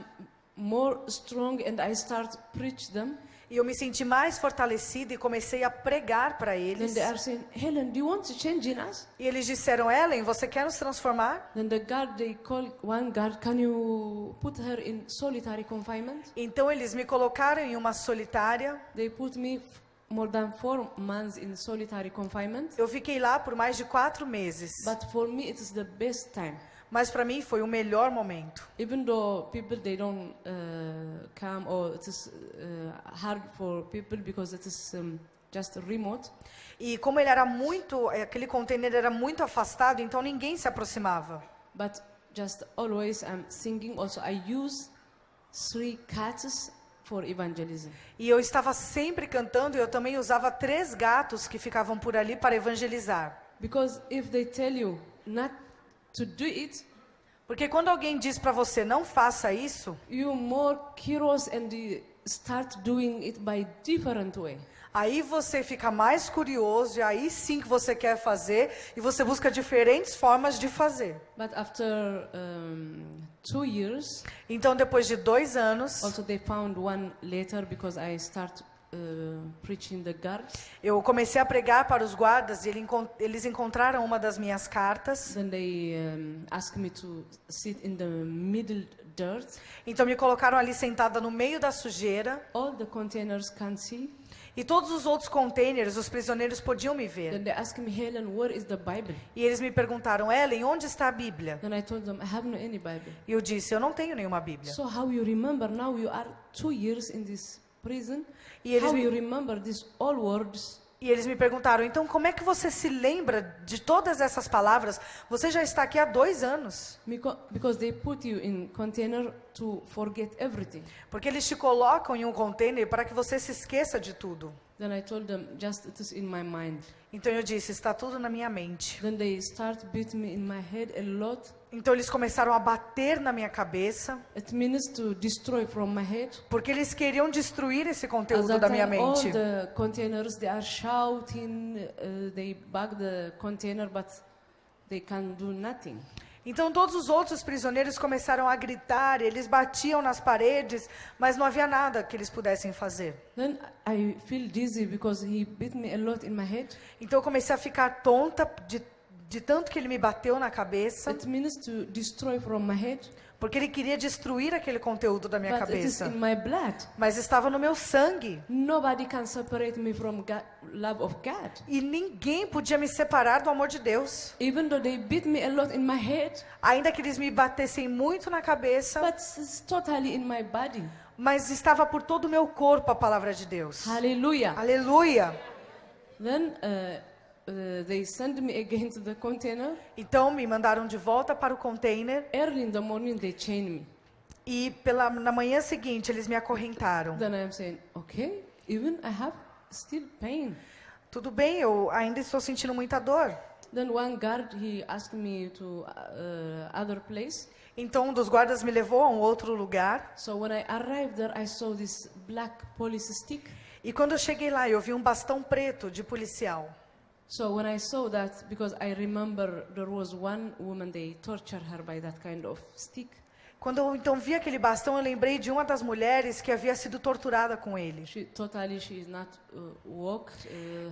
more strong and I start preach them. E eu me senti mais fortalecida e comecei a pregar para eles. Then they are saying, Helen, do you want to change in us? E eles disseram, Ellen, você quer nos transformar? Then the guard, they call one guard, can you put her in solitary confinement? Então eles me colocaram em uma solitária. They put me more than 4 months in solitary confinement. Eu fiquei lá por mais de 4 meses. But for me it is the best time. Mas para mim foi o melhor momento. Even though people they don't come, or it is hard for people because it is just remote. E como ele era muito, aquele container era muito afastado, então ninguém se aproximava. But just always I'm singing. Also I use 3 cats for evangelism. E eu estava sempre cantando e eu também usava 3 gatos que ficavam por ali para evangelizar. Because if they tell you not to do it, porque quando alguém diz para você não faça isso, you more curious and you start doing it by different way. Aí você fica mais curioso e aí sim que você quer fazer e você busca diferentes formas de fazer. But after 2 years, então depois de 2 anos, also they found one later because I start preaching the guards. Eu comecei a pregar para os guardas e eles encontraram uma das minhas cartas. Then they asked me to sit in the middle dirt. Então me colocaram ali sentada no meio da sujeira. All the containers can see. E todos os outros containers, os prisioneiros podiam me ver. Then they asked me, Helen, where is the Bible? E eles me perguntaram, Ellen, onde está a Bíblia? Then I told them, I have no any Bible. E eu disse, eu não tenho nenhuma Bíblia. So how you remember now you are 2 years in this prison? E eles how you remember these all words? E eles me perguntaram, então como é que você se lembra de todas essas palavras? Você já está aqui há 2 anos. Because they put you in container to forget everything. Porque eles te colocam em um container para que você se esqueça de tudo. Then I told them, just it is in my mind. Então eu disse, está tudo na minha mente. Then they start beat me in my head a lot. Então eles começaram a bater na minha cabeça. It means to destroy from my head. Porque eles queriam destruir esse conteúdo da minha mente. All the containers they are shouting, they bug the container, but they can do nothing. Então todos os outros prisioneiros começaram a gritar, eles batiam nas paredes, mas não havia nada que eles pudessem fazer. Then I feel dizzy because he beat me a lot in my head. Então eu comecei a ficar tonta de tanto que ele me bateu na cabeça. It means to destroy from my head. Porque ele queria destruir aquele conteúdo da minha cabeça. It is in my blood. Mas estava no meu sangue. Nobody can separate me from God, love of God. E ninguém podia me separar do amor de Deus. Even though they beat me a lot in my head. Ainda que eles me batessem muito na cabeça. But it's totally in my body. Mas estava por todo o meu corpo a palavra de Deus. Hallelujah. Aleluia. Then they send me again to the container. Então me mandaram de volta para o container. Early in the morning they chain me. E na manhã seguinte eles me acorrentaram. Then I am saying, okay, even I have still pain. Tudo bem, eu ainda estou sentindo muita dor. Then one guard he asked me to other place. Então um dos guardas me levou a um outro lugar. So when I arrived there I saw this black police stick. E quando eu cheguei lá eu vi um bastão preto de policial. So when I saw that, because I remember there was one woman, they tortured her by that kind of stick. Quando eu então vi aquele bastão, eu lembrei de uma das mulheres que havia sido torturada com ele. She is not walk.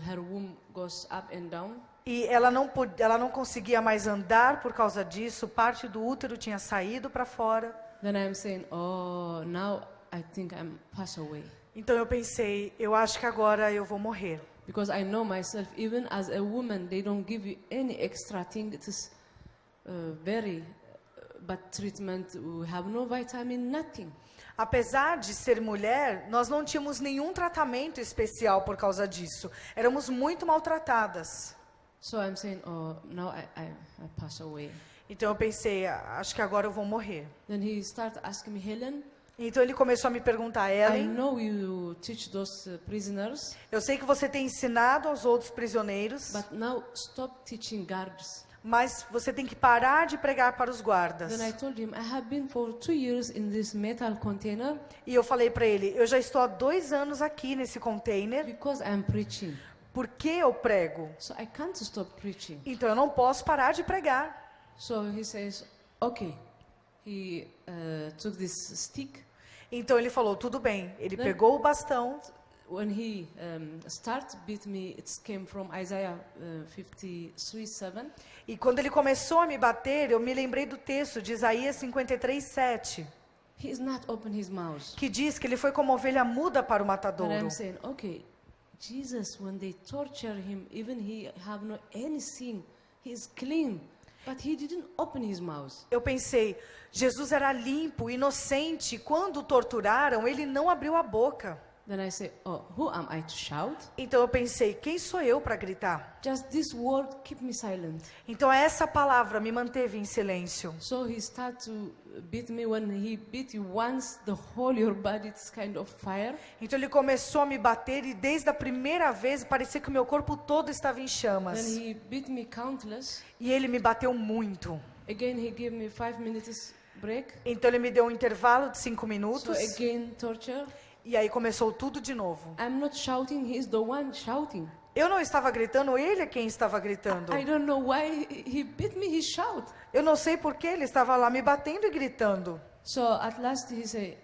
Her womb goes up and down. E ela não conseguia mais andar por causa disso, parte do útero tinha saído para fora. Then I'm saying, oh, now I think I'm pass away. Então eu pensei, eu acho que agora eu vou morrer. Because I know myself, even as a woman, they don't give you any extra thing. It is very bad treatment. We have no vitamin, nothing. Apesar de ser mulher, nós não tínhamos nenhum tratamento especial por causa disso. Éramos muito maltratadas. So I'm saying, oh, now I pass away. Então eu pensei, acho que agora eu vou morrer. Then he started asking me, Helen, Então ele começou a me perguntar, I Ellen, know you teach those prisoners, eu sei que você tem ensinado aos outros prisioneiros, but now stop teaching guards. mas você tem que parar de pregar para os guardas. Then I told him, I have been for 2 years in this metal container E eu falei para ele, eu já estou há 2 anos aqui nesse container, because I'm preaching. porque eu prego. So I can't stop preaching. Então eu não posso parar de pregar. So he says, okay. He took this stick. Então ele falou, tudo bem. Ele pegou o bastão. When he started beat me, it came from Isaiah 53:7. E quando ele começou a me bater, eu me lembrei do texto de Isaías 53:7, He is not open his mouth. que diz que ele foi como ovelha muda para o And matadouro. I'm saying, okay, Jesus, when they torture him, even he have no any sin, he is clean, but he didn't open his mouth. Eu pensei, Jesus era limpo, inocente. Quando o torturaram, ele não abriu a boca. Then I say, oh, who am I to shout? Então eu pensei, quem sou eu para gritar? Just this word keep me silent. Então essa palavra me manteve em silêncio. So he started to beat me. When he beat you once, the whole your body is kind of fire. Então ele começou a me bater e desde a primeira vez parecia que o meu corpo todo estava em Then chamas. he beat me countless. E ele me bateu muito. Again, he gave me 5 minutes break. Então ele me deu um intervalo de 5 So minutos again, torture. e aí começou tudo de novo. I'm not shouting, he's the one shouting. Eu não estava gritando, ele é quem estava gritando. I don't know why he beat me, he shout. Eu não sei por que ele estava lá me batendo e gritando. So at last he said,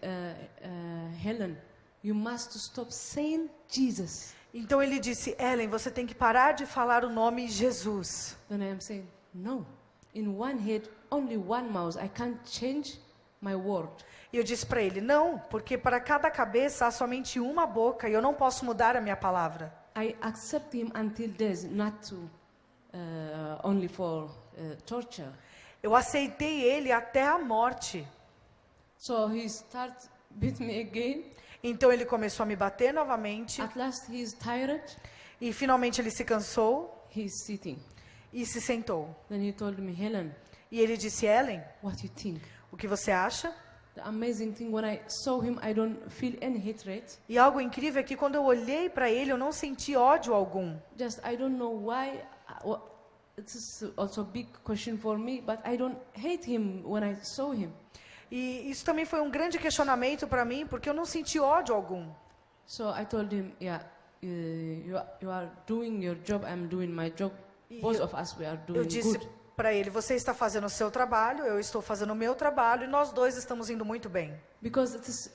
Helen, you must stop saying Jesus. Então ele disse, Ellen, você tem que parar de falar o nome Jesus. Then I am saying, no, in one head, only one mouth. I can't change my word. E eu disse para ele, não, porque para cada cabeça há somente uma boca e eu não posso mudar a minha palavra. I accept him until death, not to only for torture. Eu aceitei ele até a morte. So he started beat me again. Então ele começou a me bater novamente At last he is tired. e finalmente ele se cansou He is sitting. e se sentou. Then he told me, Helen, E ele disse, Ellen, what you think? o que você acha? The amazing thing, when I saw him, I don't feel any hatred. E algo incrível é que quando eu olhei para ele, eu não senti ódio algum. Just I don't know why. It's also a big question for me, but I don't hate him when I saw him. E isso também foi um grande questionamento para mim, porque eu não senti ódio algum. So I told him, yeah, you are doing your job, I'm doing my job. Both of us, we are Eu doing disse good. para ele, você está fazendo o seu trabalho, eu estou fazendo o meu trabalho e nós dois estamos indo muito bem. Because it is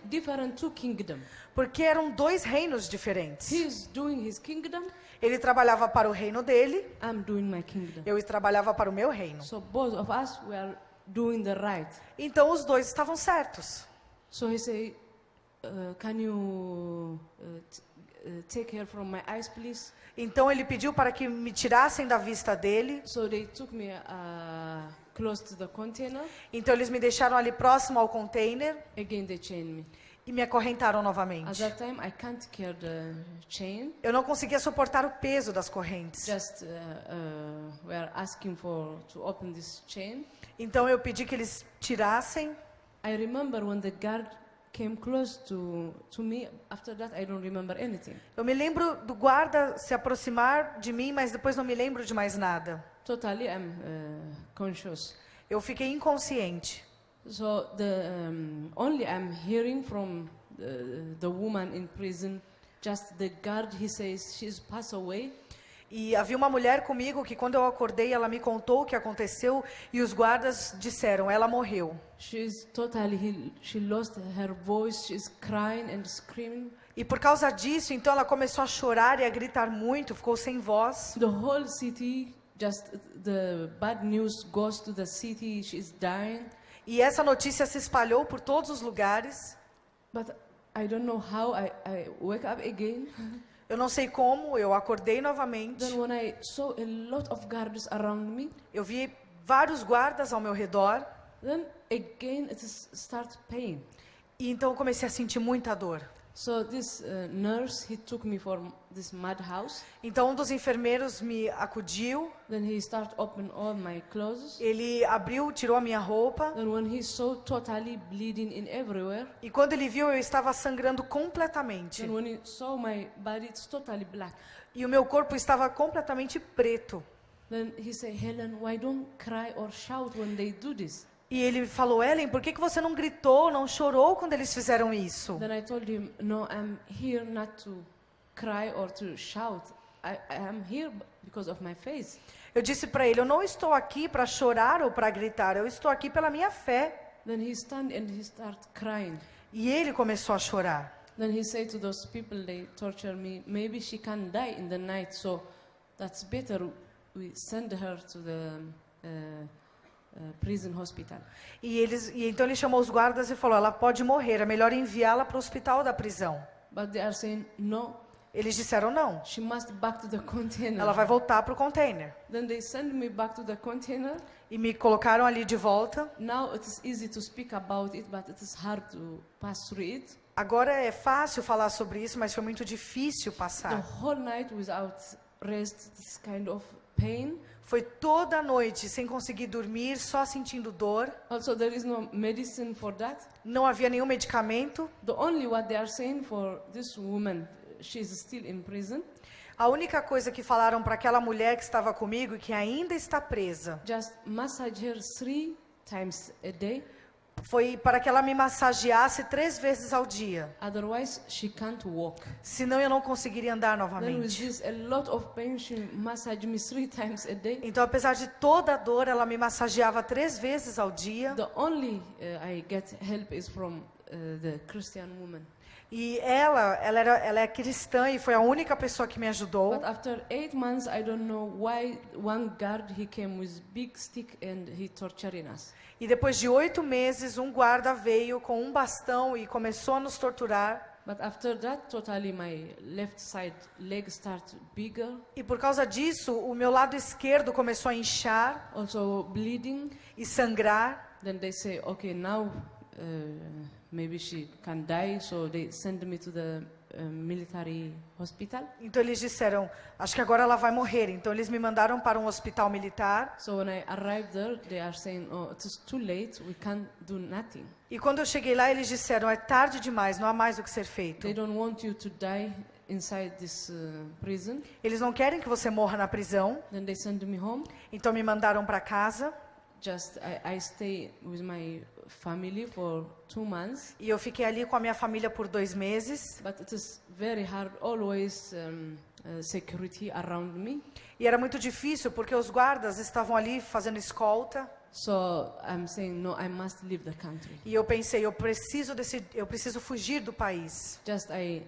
different two kingdom. Porque eram 2 reinos diferentes. He is doing his kingdom, Ele trabalhava para o reino dele, I'm doing my kingdom. eu trabalhava para o meu reino. So both of us, we are doing the right. Então os dois estavam certos. So he said, can you take care from my eyes, please? Então ele pediu para que me tirassem da vista dele. So they took me close to the container. Então eles me deixaram ali próximo ao container Again, they chained me. e me acorrentaram At novamente. that time, I can't carry the chain. Eu não conseguia suportar o peso das correntes. Just we are asking to open this chain. Então eu pedi que eles tirassem. I remember when the guard came close to me. After that, I don't remember anything. Eu me lembro do guarda se aproximar de mim, mas depois não me lembro de mais nada. Totally, I'm conscious. Eu fiquei inconsciente. So only I'm hearing from the woman in prison. Just the guard, he says she's passed away. E havia uma mulher comigo que quando eu acordei, ela me contou o que aconteceu e os guardas disseram, ela morreu. She's totally healed. She lost her voice. She's crying and screaming. E por causa disso, então ela começou a chorar e a gritar muito, ficou sem voz. The whole city, just the bad news goes to the city. She's dying. E essa notícia se espalhou por todos os lugares. But I don't know how I wake up again. Eu não sei como, eu acordei novamente. Then when I saw a lot of guards around me, Eu vi vários guardas ao meu redor. then again it is start pain. E então eu comecei a sentir muita dor. So this nurse, he took me from this madhouse. Então um dos enfermeiros me acudiu. Then he start open all my clothes. Ele abriu, tirou a minha roupa. Then when he saw totally bleeding in everywhere, E quando ele viu, eu estava sangrando completamente. then when he saw my body, it's totally black. E o meu corpo estava completamente preto. Then he said, Helen, why don't cry or shout when they do this? E ele falou, Ellen, por que você não gritou, não chorou quando eles fizeram isso? Then I told him, no, I'm here not to cry or to shout. I am here because of my faith. Eu disse para ele, eu não estou aqui para chorar ou para gritar, eu estou aqui pela minha fé. Then he stand and he start crying. E ele começou a chorar. Then he said to those people, they torture me, maybe she can die in the night, so that's better we send her to the prison hospital. E então ele chamou os guardas e falou, ela pode morrer, é melhor enviá-la para o hospital da prisão. But they are saying, no, Eles disseram não, she must back to the container. ela vai voltar para o container. Then they send me back to the container. E me colocaram ali de volta. Now it is easy to speak about it, but it is hard to pass through it. Agora é fácil falar sobre isso, mas foi muito difícil The passar. whole night without rest, this kind of pain. Foi toda a noite sem conseguir dormir, só sentindo dor. Also, there is no medicine for that. Não havia nenhum medicamento. The only what they are saying for this woman, she's still in prison. A única coisa que falaram para aquela mulher que estava comigo, que ainda está presa, Just massage her 3 times a day. foi para que ela me massageasse 3 vezes ao dia. Otherwise, she can't walk. Senão eu não conseguiria andar Then with novamente. this, a lot of pain, she massaged me 3 times a day. Então, apesar de toda a dor, ela me massageava 3 vezes ao dia. The only I get help is from the Christian woman. E ela é cristã e foi a única pessoa que me ajudou. But after 8 months, I don't know why one guard, he came with big stick and he torturing us. E depois de 8 meses, um guarda veio com um bastão e começou a nos torturar. But after that, totally my left side leg start bigger, E por causa disso, o meu lado esquerdo começou a inchar also bleeding. e sangrar. Then they say, okay, now maybe she can die, so they send me to the military hospital. Então eles disseram, acho que agora ela vai morrer. Então eles me mandaram para um hospital militar. So when I arrived there, they are saying, oh, it is too late, we can't do nothing. E quando eu cheguei lá, eles disseram, é tarde demais, não há mais o que ser feito. They don't want you to die inside this prison. Eles não querem que você morra na prisão. Then they send me home. Então me mandaram para casa. Just I stay with my family for 2 months, E eu fiquei ali com a minha família por 2 meses. but it is very hard, always security around me. E era muito difícil porque os guardas estavam ali fazendo escolta. So I'm saying, no, I must leave the country. E eu pensei, eu preciso fugir do país. Just I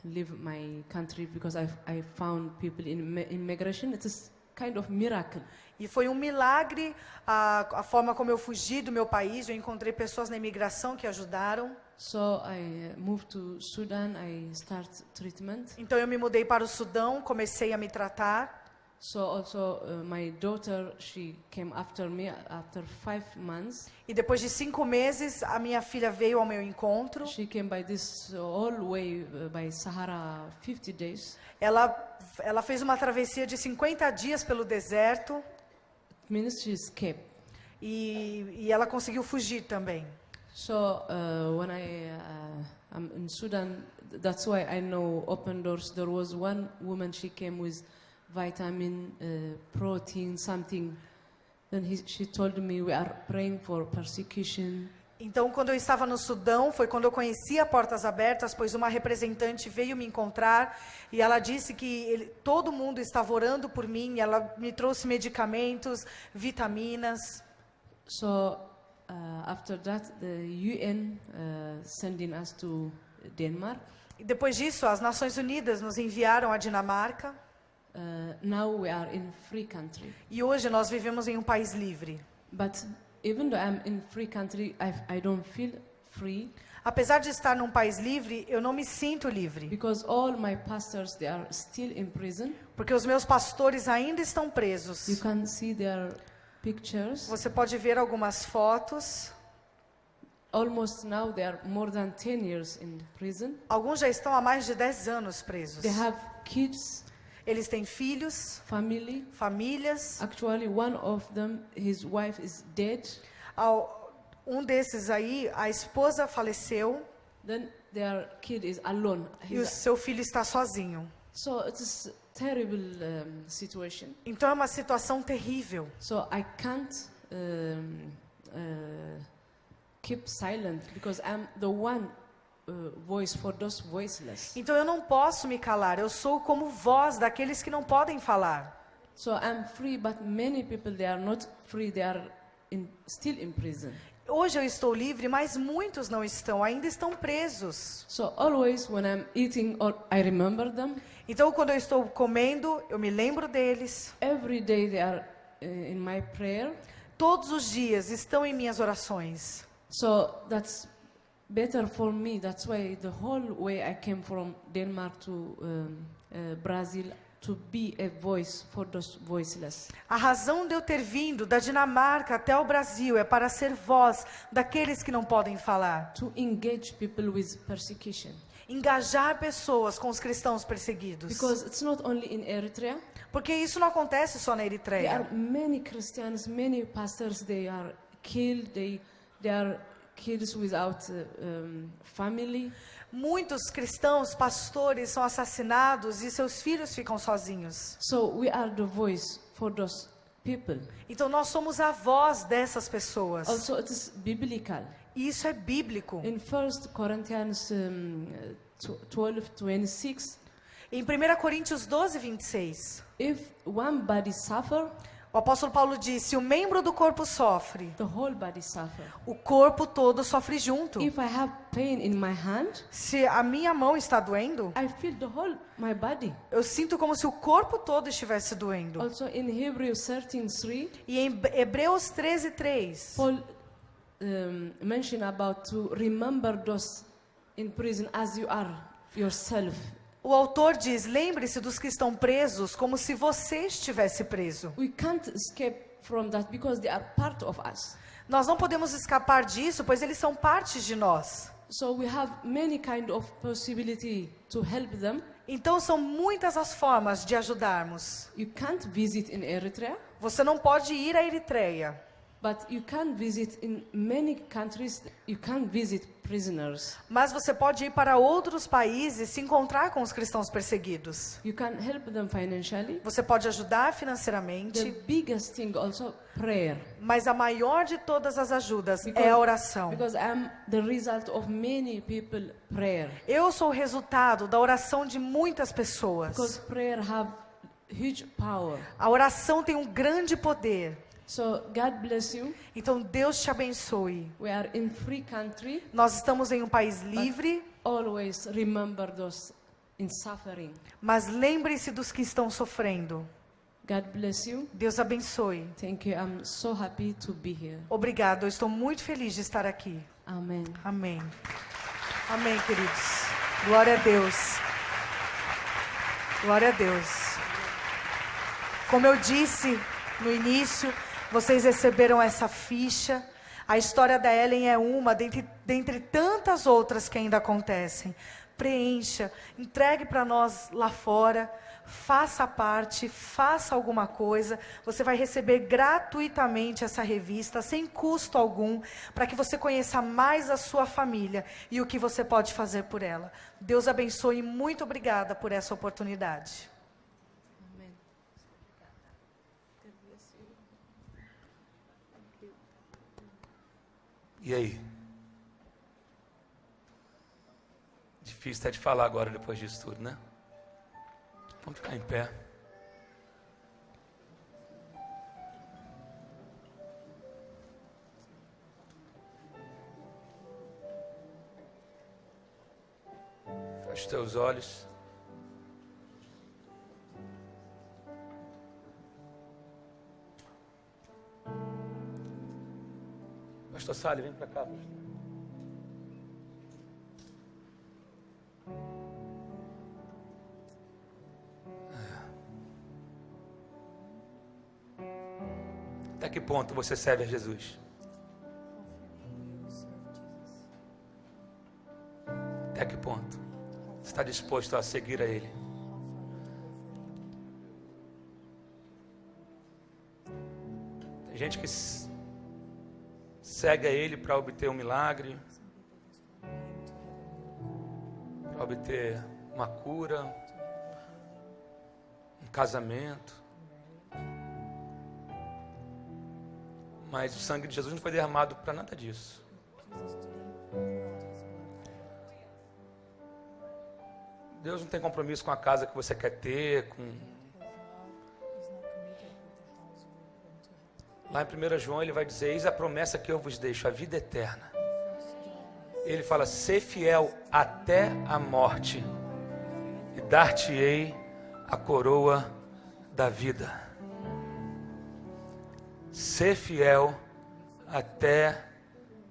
leave my country because I found people in immigration. It is kind of miracle. E foi um milagre a forma como eu fugi do meu país. Eu encontrei pessoas na imigração que ajudaram. So I moved to Sudan. I start treatment. Então eu me mudei para o Sudão, comecei a me tratar. So also my daughter, she came after me after 5 months. E depois de 5 meses, a minha filha veio ao meu encontro. She came by this all way by Sahara 50 days. Ela fez uma travessia de 50 dias pelo deserto. It means she escaped. E ela conseguiu fugir também. So when I'm in Sudan, that's why I know Open Doors. There was one woman, she came with vitamin, protein, something. Then she told me we are praying for persecution. Então, quando eu estava no Sudão, foi quando eu conheci a Portas Abertas, pois uma representante veio me encontrar e ela disse que todo mundo estava orando por mim, ela me trouxe medicamentos, vitaminas. So after that, the UN sending us to Denmark. E depois disso, as Nações Unidas nos enviaram à Dinamarca. Now we are in free country. E hoje nós vivemos em um país livre. But even though I'm in free country, I don't feel free. Apesar de estar num país livre, eu não me sinto livre. Because all my pastors, they are still in prison. Porque os meus pastores ainda estão You presos. can see their pictures. Você pode ver algumas fotos. Almost now they are more than 10 years in prison. Alguns já estão há mais de 10 anos presos. They have kids, Eles têm filhos, family. famílias. Actually, one of them, his wife is dead. Um desses aí, a esposa faleceu Then their kid is alone. e o seu filho está sozinho. So it is a terrible situation. Então é uma situação terrível. So I can't keep silent because I'm the one voice for those voiceless. Então eu não posso me calar. Eu sou como voz daqueles que não podem falar. So I'm free, but many people, they are not free. They are still in prison. Hoje eu estou livre, mas muitos não estão, ainda estão presos. So always when I'm eating, I remember them. Então quando eu estou comendo, eu me lembro deles. Every day they are in my prayer. Todos os dias estão em minhas orações. So that's better for me. That's why the whole way I came from Denmark to Brazil, to be a voice for those voiceless. A razão de eu ter vindo da Dinamarca até o Brasil é para ser voz daqueles que não podem falar. To engage people with persecution. Engajar pessoas com os cristãos perseguidos. Because it's not only in Eritrea. Porque isso não acontece só na There Eritreia. are many Christians, many pastors, they are killed. They are kids without family. Muitos cristãos, pastores, são assassinados e seus filhos ficam sozinhos. So we are the voice for those people. Então nós somos a voz dessas pessoas. Also, it is biblical. E isso é bíblico. In 1 Corinthians 12:26, Em 1 Coríntios 12:26, if one body suffer, o apóstolo Paulo diz: se o membro do corpo sofre, the whole body suffer. o corpo todo sofre junto. If I have pain in my hand, Se a minha mão está doendo, I feel the whole my body. eu sinto como se o corpo todo estivesse doendo. Also in Hebrews 13:3, E em Hebreus 13:3, Paul mentioned about to remember those in prison as you are yourself. o autor diz: lembre-se dos que estão presos como se você estivesse preso. We can't escape from that because they are part of us. Nós não podemos escapar disso, pois eles são partes de nós. So we have many kind of possibility to help them. Então são muitas as formas de ajudarmos. You can't visit in Eritrea, Você não pode ir à Eritreia, but you can visit in many countries. You can visit prisoners. mas você pode ir para outros países e se encontrar com os cristãos perseguidos. You can help them financially. Você pode ajudar The financeiramente, biggest thing also prayer, mas a maior de todas as ajudas é a oração. because I'm the result of many people prayer. Eu sou o resultado da oração de muitas pessoas. Because prayer have huge power. A oração tem um grande poder. So God bless you. Então Deus te abençoe. We are in free country. Nós estamos em um país livre, Always remember those in suffering. mas lembre-se dos que estão sofrendo. God bless you. Deus abençoe. Thank you. I'm so happy to be here. Obrigado, eu estou muito feliz de estar aqui. Amen. Amém. Amém, queridos. Glória a Deus. Glória a Deus. Como eu disse no início, vocês receberam essa ficha. A história da Ellen é uma dentre tantas outras que ainda acontecem. Preencha, entregue para nós lá fora, faça parte, faça alguma coisa. Você vai receber gratuitamente essa revista, sem custo algum, para que você conheça mais a sua família e o que você pode fazer por ela. Deus abençoe e muito obrigada por essa oportunidade. E aí? Difícil até de falar agora depois disso tudo, né? Vamos ficar em pé. Feche os teus olhos. Pastor Sally, vem para cá, pastor. Até que ponto você serve a Jesus? Até que ponto você está disposto a seguir a Ele? Tem gente que segue a Ele para obter um milagre, para obter uma cura, um casamento. Mas o sangue de Jesus não foi derramado para nada disso. Deus não tem compromisso com a casa que você quer ter, Lá em 1 João ele vai dizer: eis a promessa que eu vos deixo, a vida eterna. Ele fala: ser fiel até a morte, e dar-te-ei a coroa da vida. Ser fiel até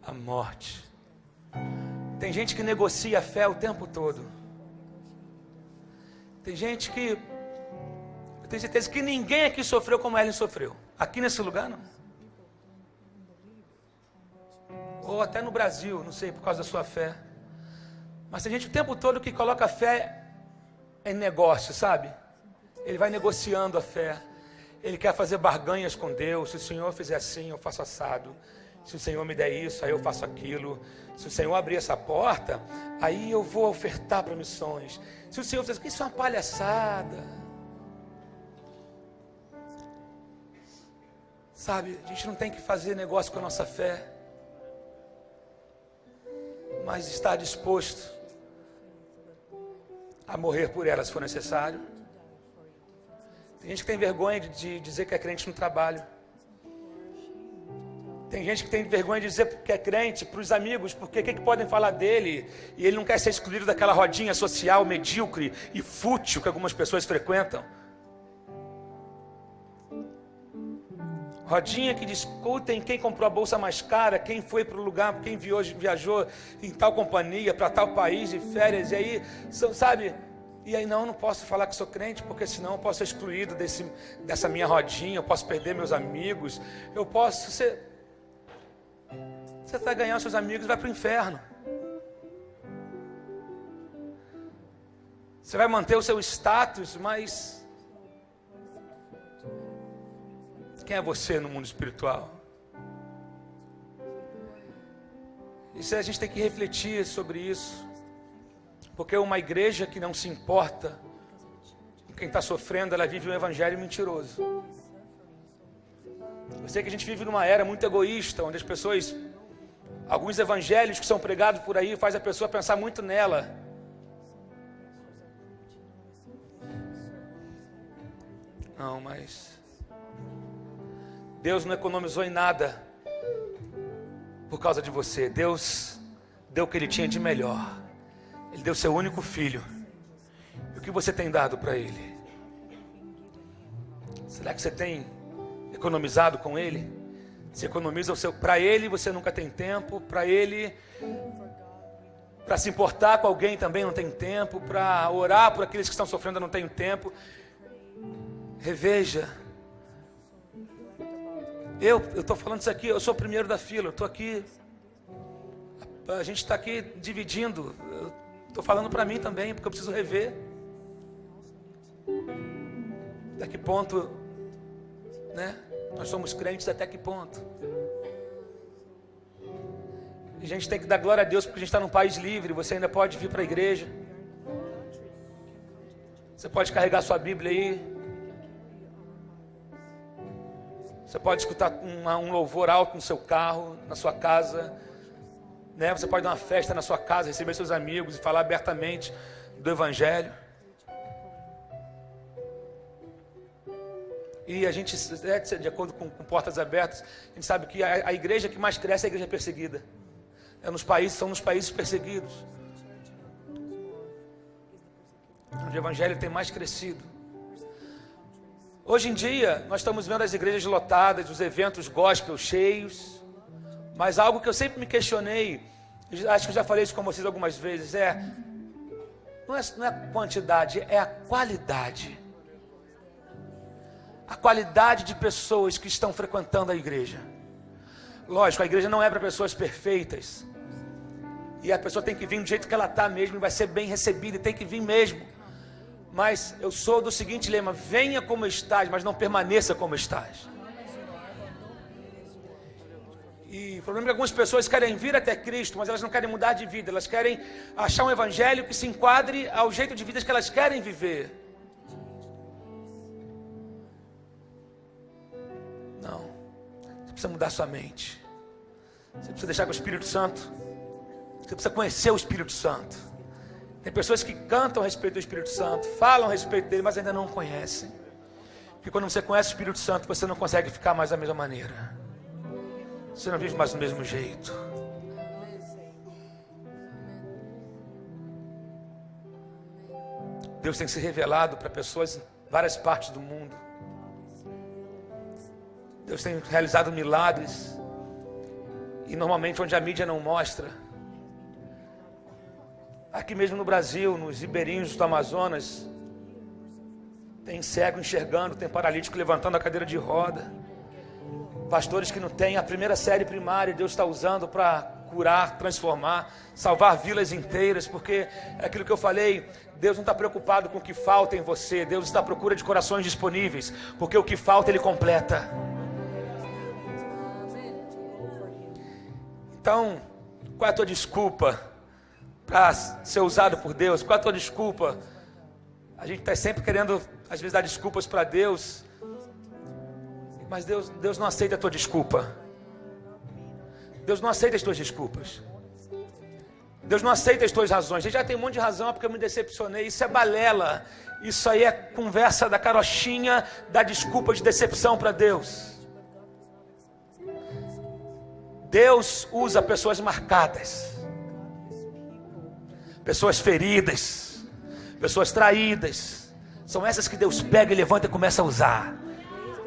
a morte. Tem gente que negocia a fé o tempo todo. Tem gente que... eu tenho certeza que ninguém aqui sofreu como Ellen sofreu. Aqui nesse lugar não. Ou até no Brasil, não sei, por causa da sua fé. Mas tem gente o tempo todo que coloca a fé em negócio, sabe? Ele vai negociando a fé. Ele quer fazer barganhas com Deus. Se o Senhor fizer assim, eu faço assado. Se o Senhor me der isso, aí eu faço aquilo. Se o Senhor abrir essa porta, aí eu vou ofertar para missões. Se o Senhor fizer isso, é uma palhaçada. Sabe, a gente não tem que fazer negócio com a nossa fé, mas estar disposto a morrer por ela se for necessário. Tem gente que tem vergonha de dizer que é crente no trabalho. Tem gente que tem vergonha de dizer que é crente para os amigos, porque o que podem falar dele? E ele não quer ser excluído daquela rodinha social medíocre e fútil que algumas pessoas frequentam. Rodinha que discutem quem comprou a bolsa mais cara, quem foi para o lugar, quem viajou em tal companhia, para tal país de férias. E aí, sabe... E aí não posso falar que sou crente, porque senão eu posso ser excluído dessa minha rodinha, eu posso perder meus amigos, eu posso ser... Você vai ganhar os seus amigos e vai para o inferno. Você vai manter o seu status, mas... quem é você no mundo espiritual? Isso a gente tem que refletir sobre isso. Porque uma igreja que não se importa com quem está sofrendo, ela vive um evangelho mentiroso. Eu sei que a gente vive numa era muito egoísta, onde as pessoas, alguns evangelhos que são pregados por aí, faz a pessoa pensar muito nela. Não, mas Deus não economizou em nada por causa de você. Deus deu o que Ele tinha de melhor. Ele deu seu único filho. E o que você tem dado para Ele? Será que você tem economizado com Ele? Você economiza o seu... Para Ele você nunca tem tempo. Para Ele... Para se importar com alguém também não tem tempo. Para orar por aqueles que estão sofrendo não tem tempo. Reveja. Eu estou falando isso aqui, eu sou o primeiro da fila. Eu estou aqui... A gente está aqui dividindo... Estou falando para mim também, porque eu preciso rever. Até que ponto, né? Nós somos crentes até que ponto? A gente tem que dar glória a Deus porque a gente está num país livre. Você ainda pode vir para a igreja. Você pode carregar sua Bíblia aí. Você pode escutar um louvor alto no seu carro, na sua casa. né? Você pode dar uma festa na sua casa, receber seus amigos e falar abertamente do Evangelho. E a gente, de acordo com Portas Abertas, a gente sabe que a igreja que mais cresce é a igreja perseguida. São nos países perseguidos onde o Evangelho tem mais crescido. Hoje em dia, nós estamos vendo as igrejas lotadas, os eventos gospel cheios, mas algo que eu sempre me questionei, acho que eu já falei isso com vocês algumas vezes, não é a quantidade, é a qualidade. A qualidade de pessoas que estão frequentando a igreja. Lógico, a igreja não é para pessoas perfeitas, e a pessoa tem que vir do jeito que ela está mesmo, e vai ser bem recebida, e tem que vir mesmo. Mas eu sou do seguinte lema: venha como estás, mas não permaneça como estás. E o problema é que algumas pessoas querem vir até Cristo, mas elas não querem mudar de vida. Elas querem achar um evangelho que se enquadre ao jeito de vida que elas querem viver. Não. Você precisa mudar sua mente. Você precisa deixar com o Espírito Santo. Você precisa conhecer o Espírito Santo. Tem pessoas que cantam a respeito do Espírito Santo, falam a respeito dele, mas ainda não o conhecem. Porque quando você conhece o Espírito Santo, você não consegue ficar mais da mesma maneira. Você não vive mais do mesmo jeito. Deus tem se revelado para pessoas em várias partes do mundo. Deus tem realizado milagres. E normalmente onde a mídia não mostra. Aqui mesmo no Brasil, nos ribeirinhos do Amazonas, tem cego enxergando, tem paralítico levantando a cadeira de roda. Pastores que não têm a primeira série primária, Deus está usando para curar, transformar, salvar vilas inteiras, porque é aquilo que eu falei, Deus não está preocupado com o que falta em você, Deus está à procura de corações disponíveis, porque o que falta Ele completa. Então, qual é a tua desculpa para ser usado por Deus? Qual é a tua desculpa? A gente está sempre querendo, às vezes, dar desculpas para Deus, mas Deus não aceita a tua desculpa. Deus não aceita as tuas desculpas. Deus não aceita as tuas razões. Você já tem um monte de razão, porque eu me decepcionei. Isso é balela. Isso aí é conversa da carochinha, da desculpa de decepção para Deus. Deus usa pessoas marcadas, pessoas feridas, pessoas traídas. São essas que Deus pega e levanta e começa a usar.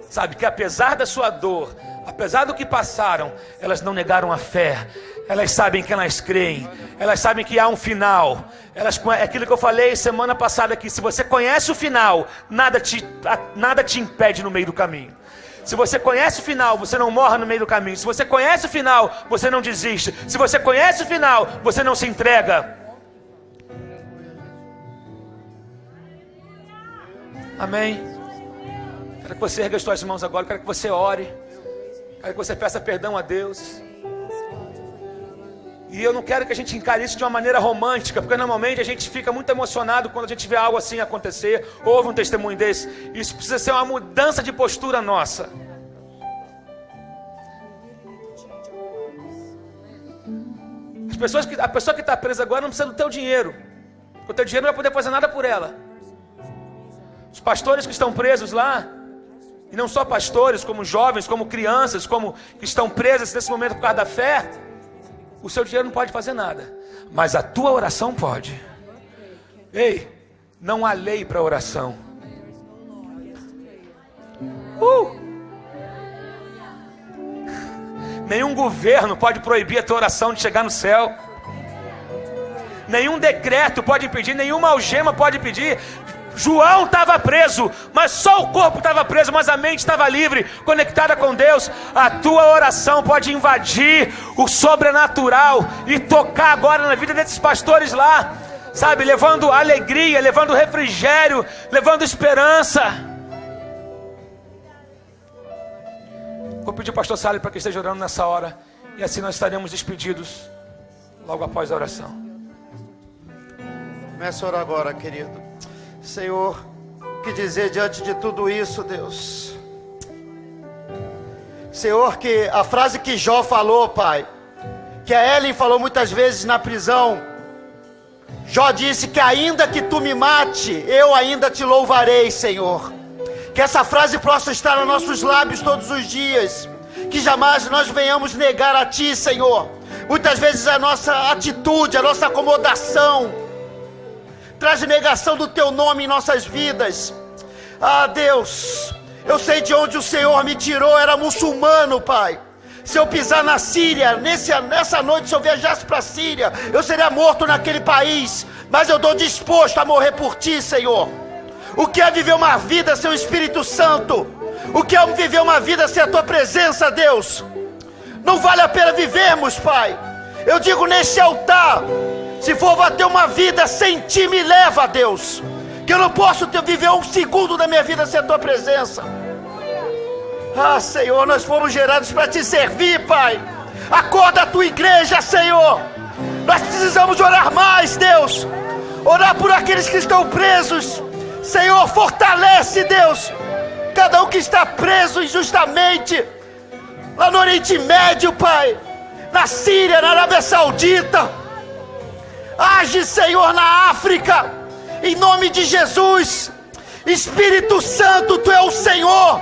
Sabe, que apesar da sua dor, apesar do que passaram, elas não negaram a fé. Elas sabem que elas creem. Elas sabem que há um final. É aquilo que eu falei semana passada aqui. Se você conhece o final, nada te impede no meio do caminho. Se você conhece o final, você não morre no meio do caminho. Se você conhece o final, você não desiste. Se você conhece o final, você não se entrega. Amém? Quero que você erga as suas mãos agora. Quero que você ore. Quero que você peça perdão a Deus. E eu não quero que a gente encare isso de uma maneira romântica, porque normalmente a gente fica muito emocionado quando a gente vê algo assim acontecer. Houve um testemunho desse. Isso precisa ser uma mudança de postura nossa. A pessoa que está presa agora não precisa do teu dinheiro. O teu dinheiro não vai poder fazer nada por ela. Os pastores que estão presos lá, e não só pastores, como jovens, como crianças, como que estão presas nesse momento por causa da fé, o seu dinheiro não pode fazer nada, mas a tua oração pode. Ei, não há lei para oração. Nenhum governo pode proibir a tua oração de chegar no céu. Nenhum decreto pode impedir, nenhuma algema pode impedir. João estava preso, mas só o corpo estava preso, mas a mente estava livre, conectada com Deus. A tua oração pode invadir o sobrenatural e tocar agora na vida desses pastores lá, sabe, levando alegria, levando refrigério, levando esperança. Vou pedir ao pastor Sally para que esteja orando nessa hora, e assim nós estaremos despedidos logo após a oração. Começa a orar agora, querido. Senhor, o que dizer diante de tudo isso, Deus? Senhor, que a frase que Jó falou, Pai, que a Ellen falou muitas vezes na prisão. Jó disse que ainda que tu me mate, eu ainda te louvarei, Senhor. Que essa frase possa estar nos nossos lábios todos os dias. Que jamais nós venhamos negar a Ti, Senhor. Muitas vezes a nossa atitude, a nossa acomodação traz negação do Teu nome em nossas vidas. Ah, Deus, eu sei de onde o Senhor me tirou, era muçulmano, Pai. Se eu pisar na Síria, nessa noite, se eu viajasse para a Síria, eu seria morto naquele país. Mas eu estou disposto a morrer por Ti, Senhor. O que é viver uma vida sem o Espírito Santo? O que é viver uma vida sem a Tua presença, Deus? Não vale a pena vivermos, Pai. Eu digo neste altar, se for ter uma vida sem Ti, me leva, Deus. Que eu não posso viver um segundo da minha vida sem a Tua presença. Ah, Senhor, nós fomos gerados para Te servir, Pai. Acorda a Tua igreja, Senhor. Nós precisamos orar mais, Deus. Orar por aqueles que estão presos. Senhor, fortalece, Deus, cada um que está preso injustamente, lá no Oriente Médio, Pai, na Síria, na Arábia Saudita. Age, Senhor, na África, em nome de Jesus. Espírito Santo, Tu é o Senhor.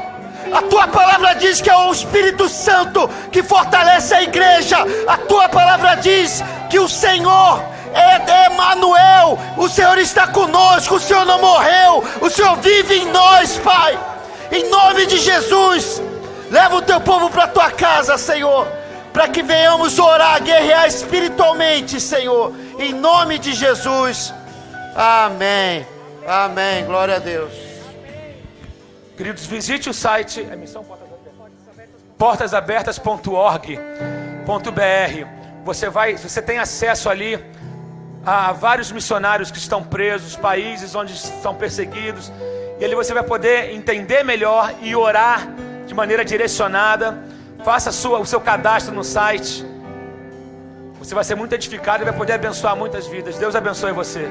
A Tua palavra diz que é o Espírito Santo que fortalece a igreja. A Tua palavra diz que o Senhor é Emanuel. O Senhor está conosco, o Senhor não morreu, o Senhor vive em nós, Pai. Em nome de Jesus, leva o Teu povo para a Tua casa, Senhor, para que venhamos orar, guerrear espiritualmente, Senhor, em nome de Jesus. Amém, amém, glória a Deus. Queridos, visite o site portasabertas.org.br. Você tem acesso ali a vários missionários que estão presos, países onde estão perseguidos, e ali você vai poder entender melhor e orar de maneira direcionada. Faça o seu cadastro no site. Você vai ser muito edificado e vai poder abençoar muitas vidas. Deus abençoe você.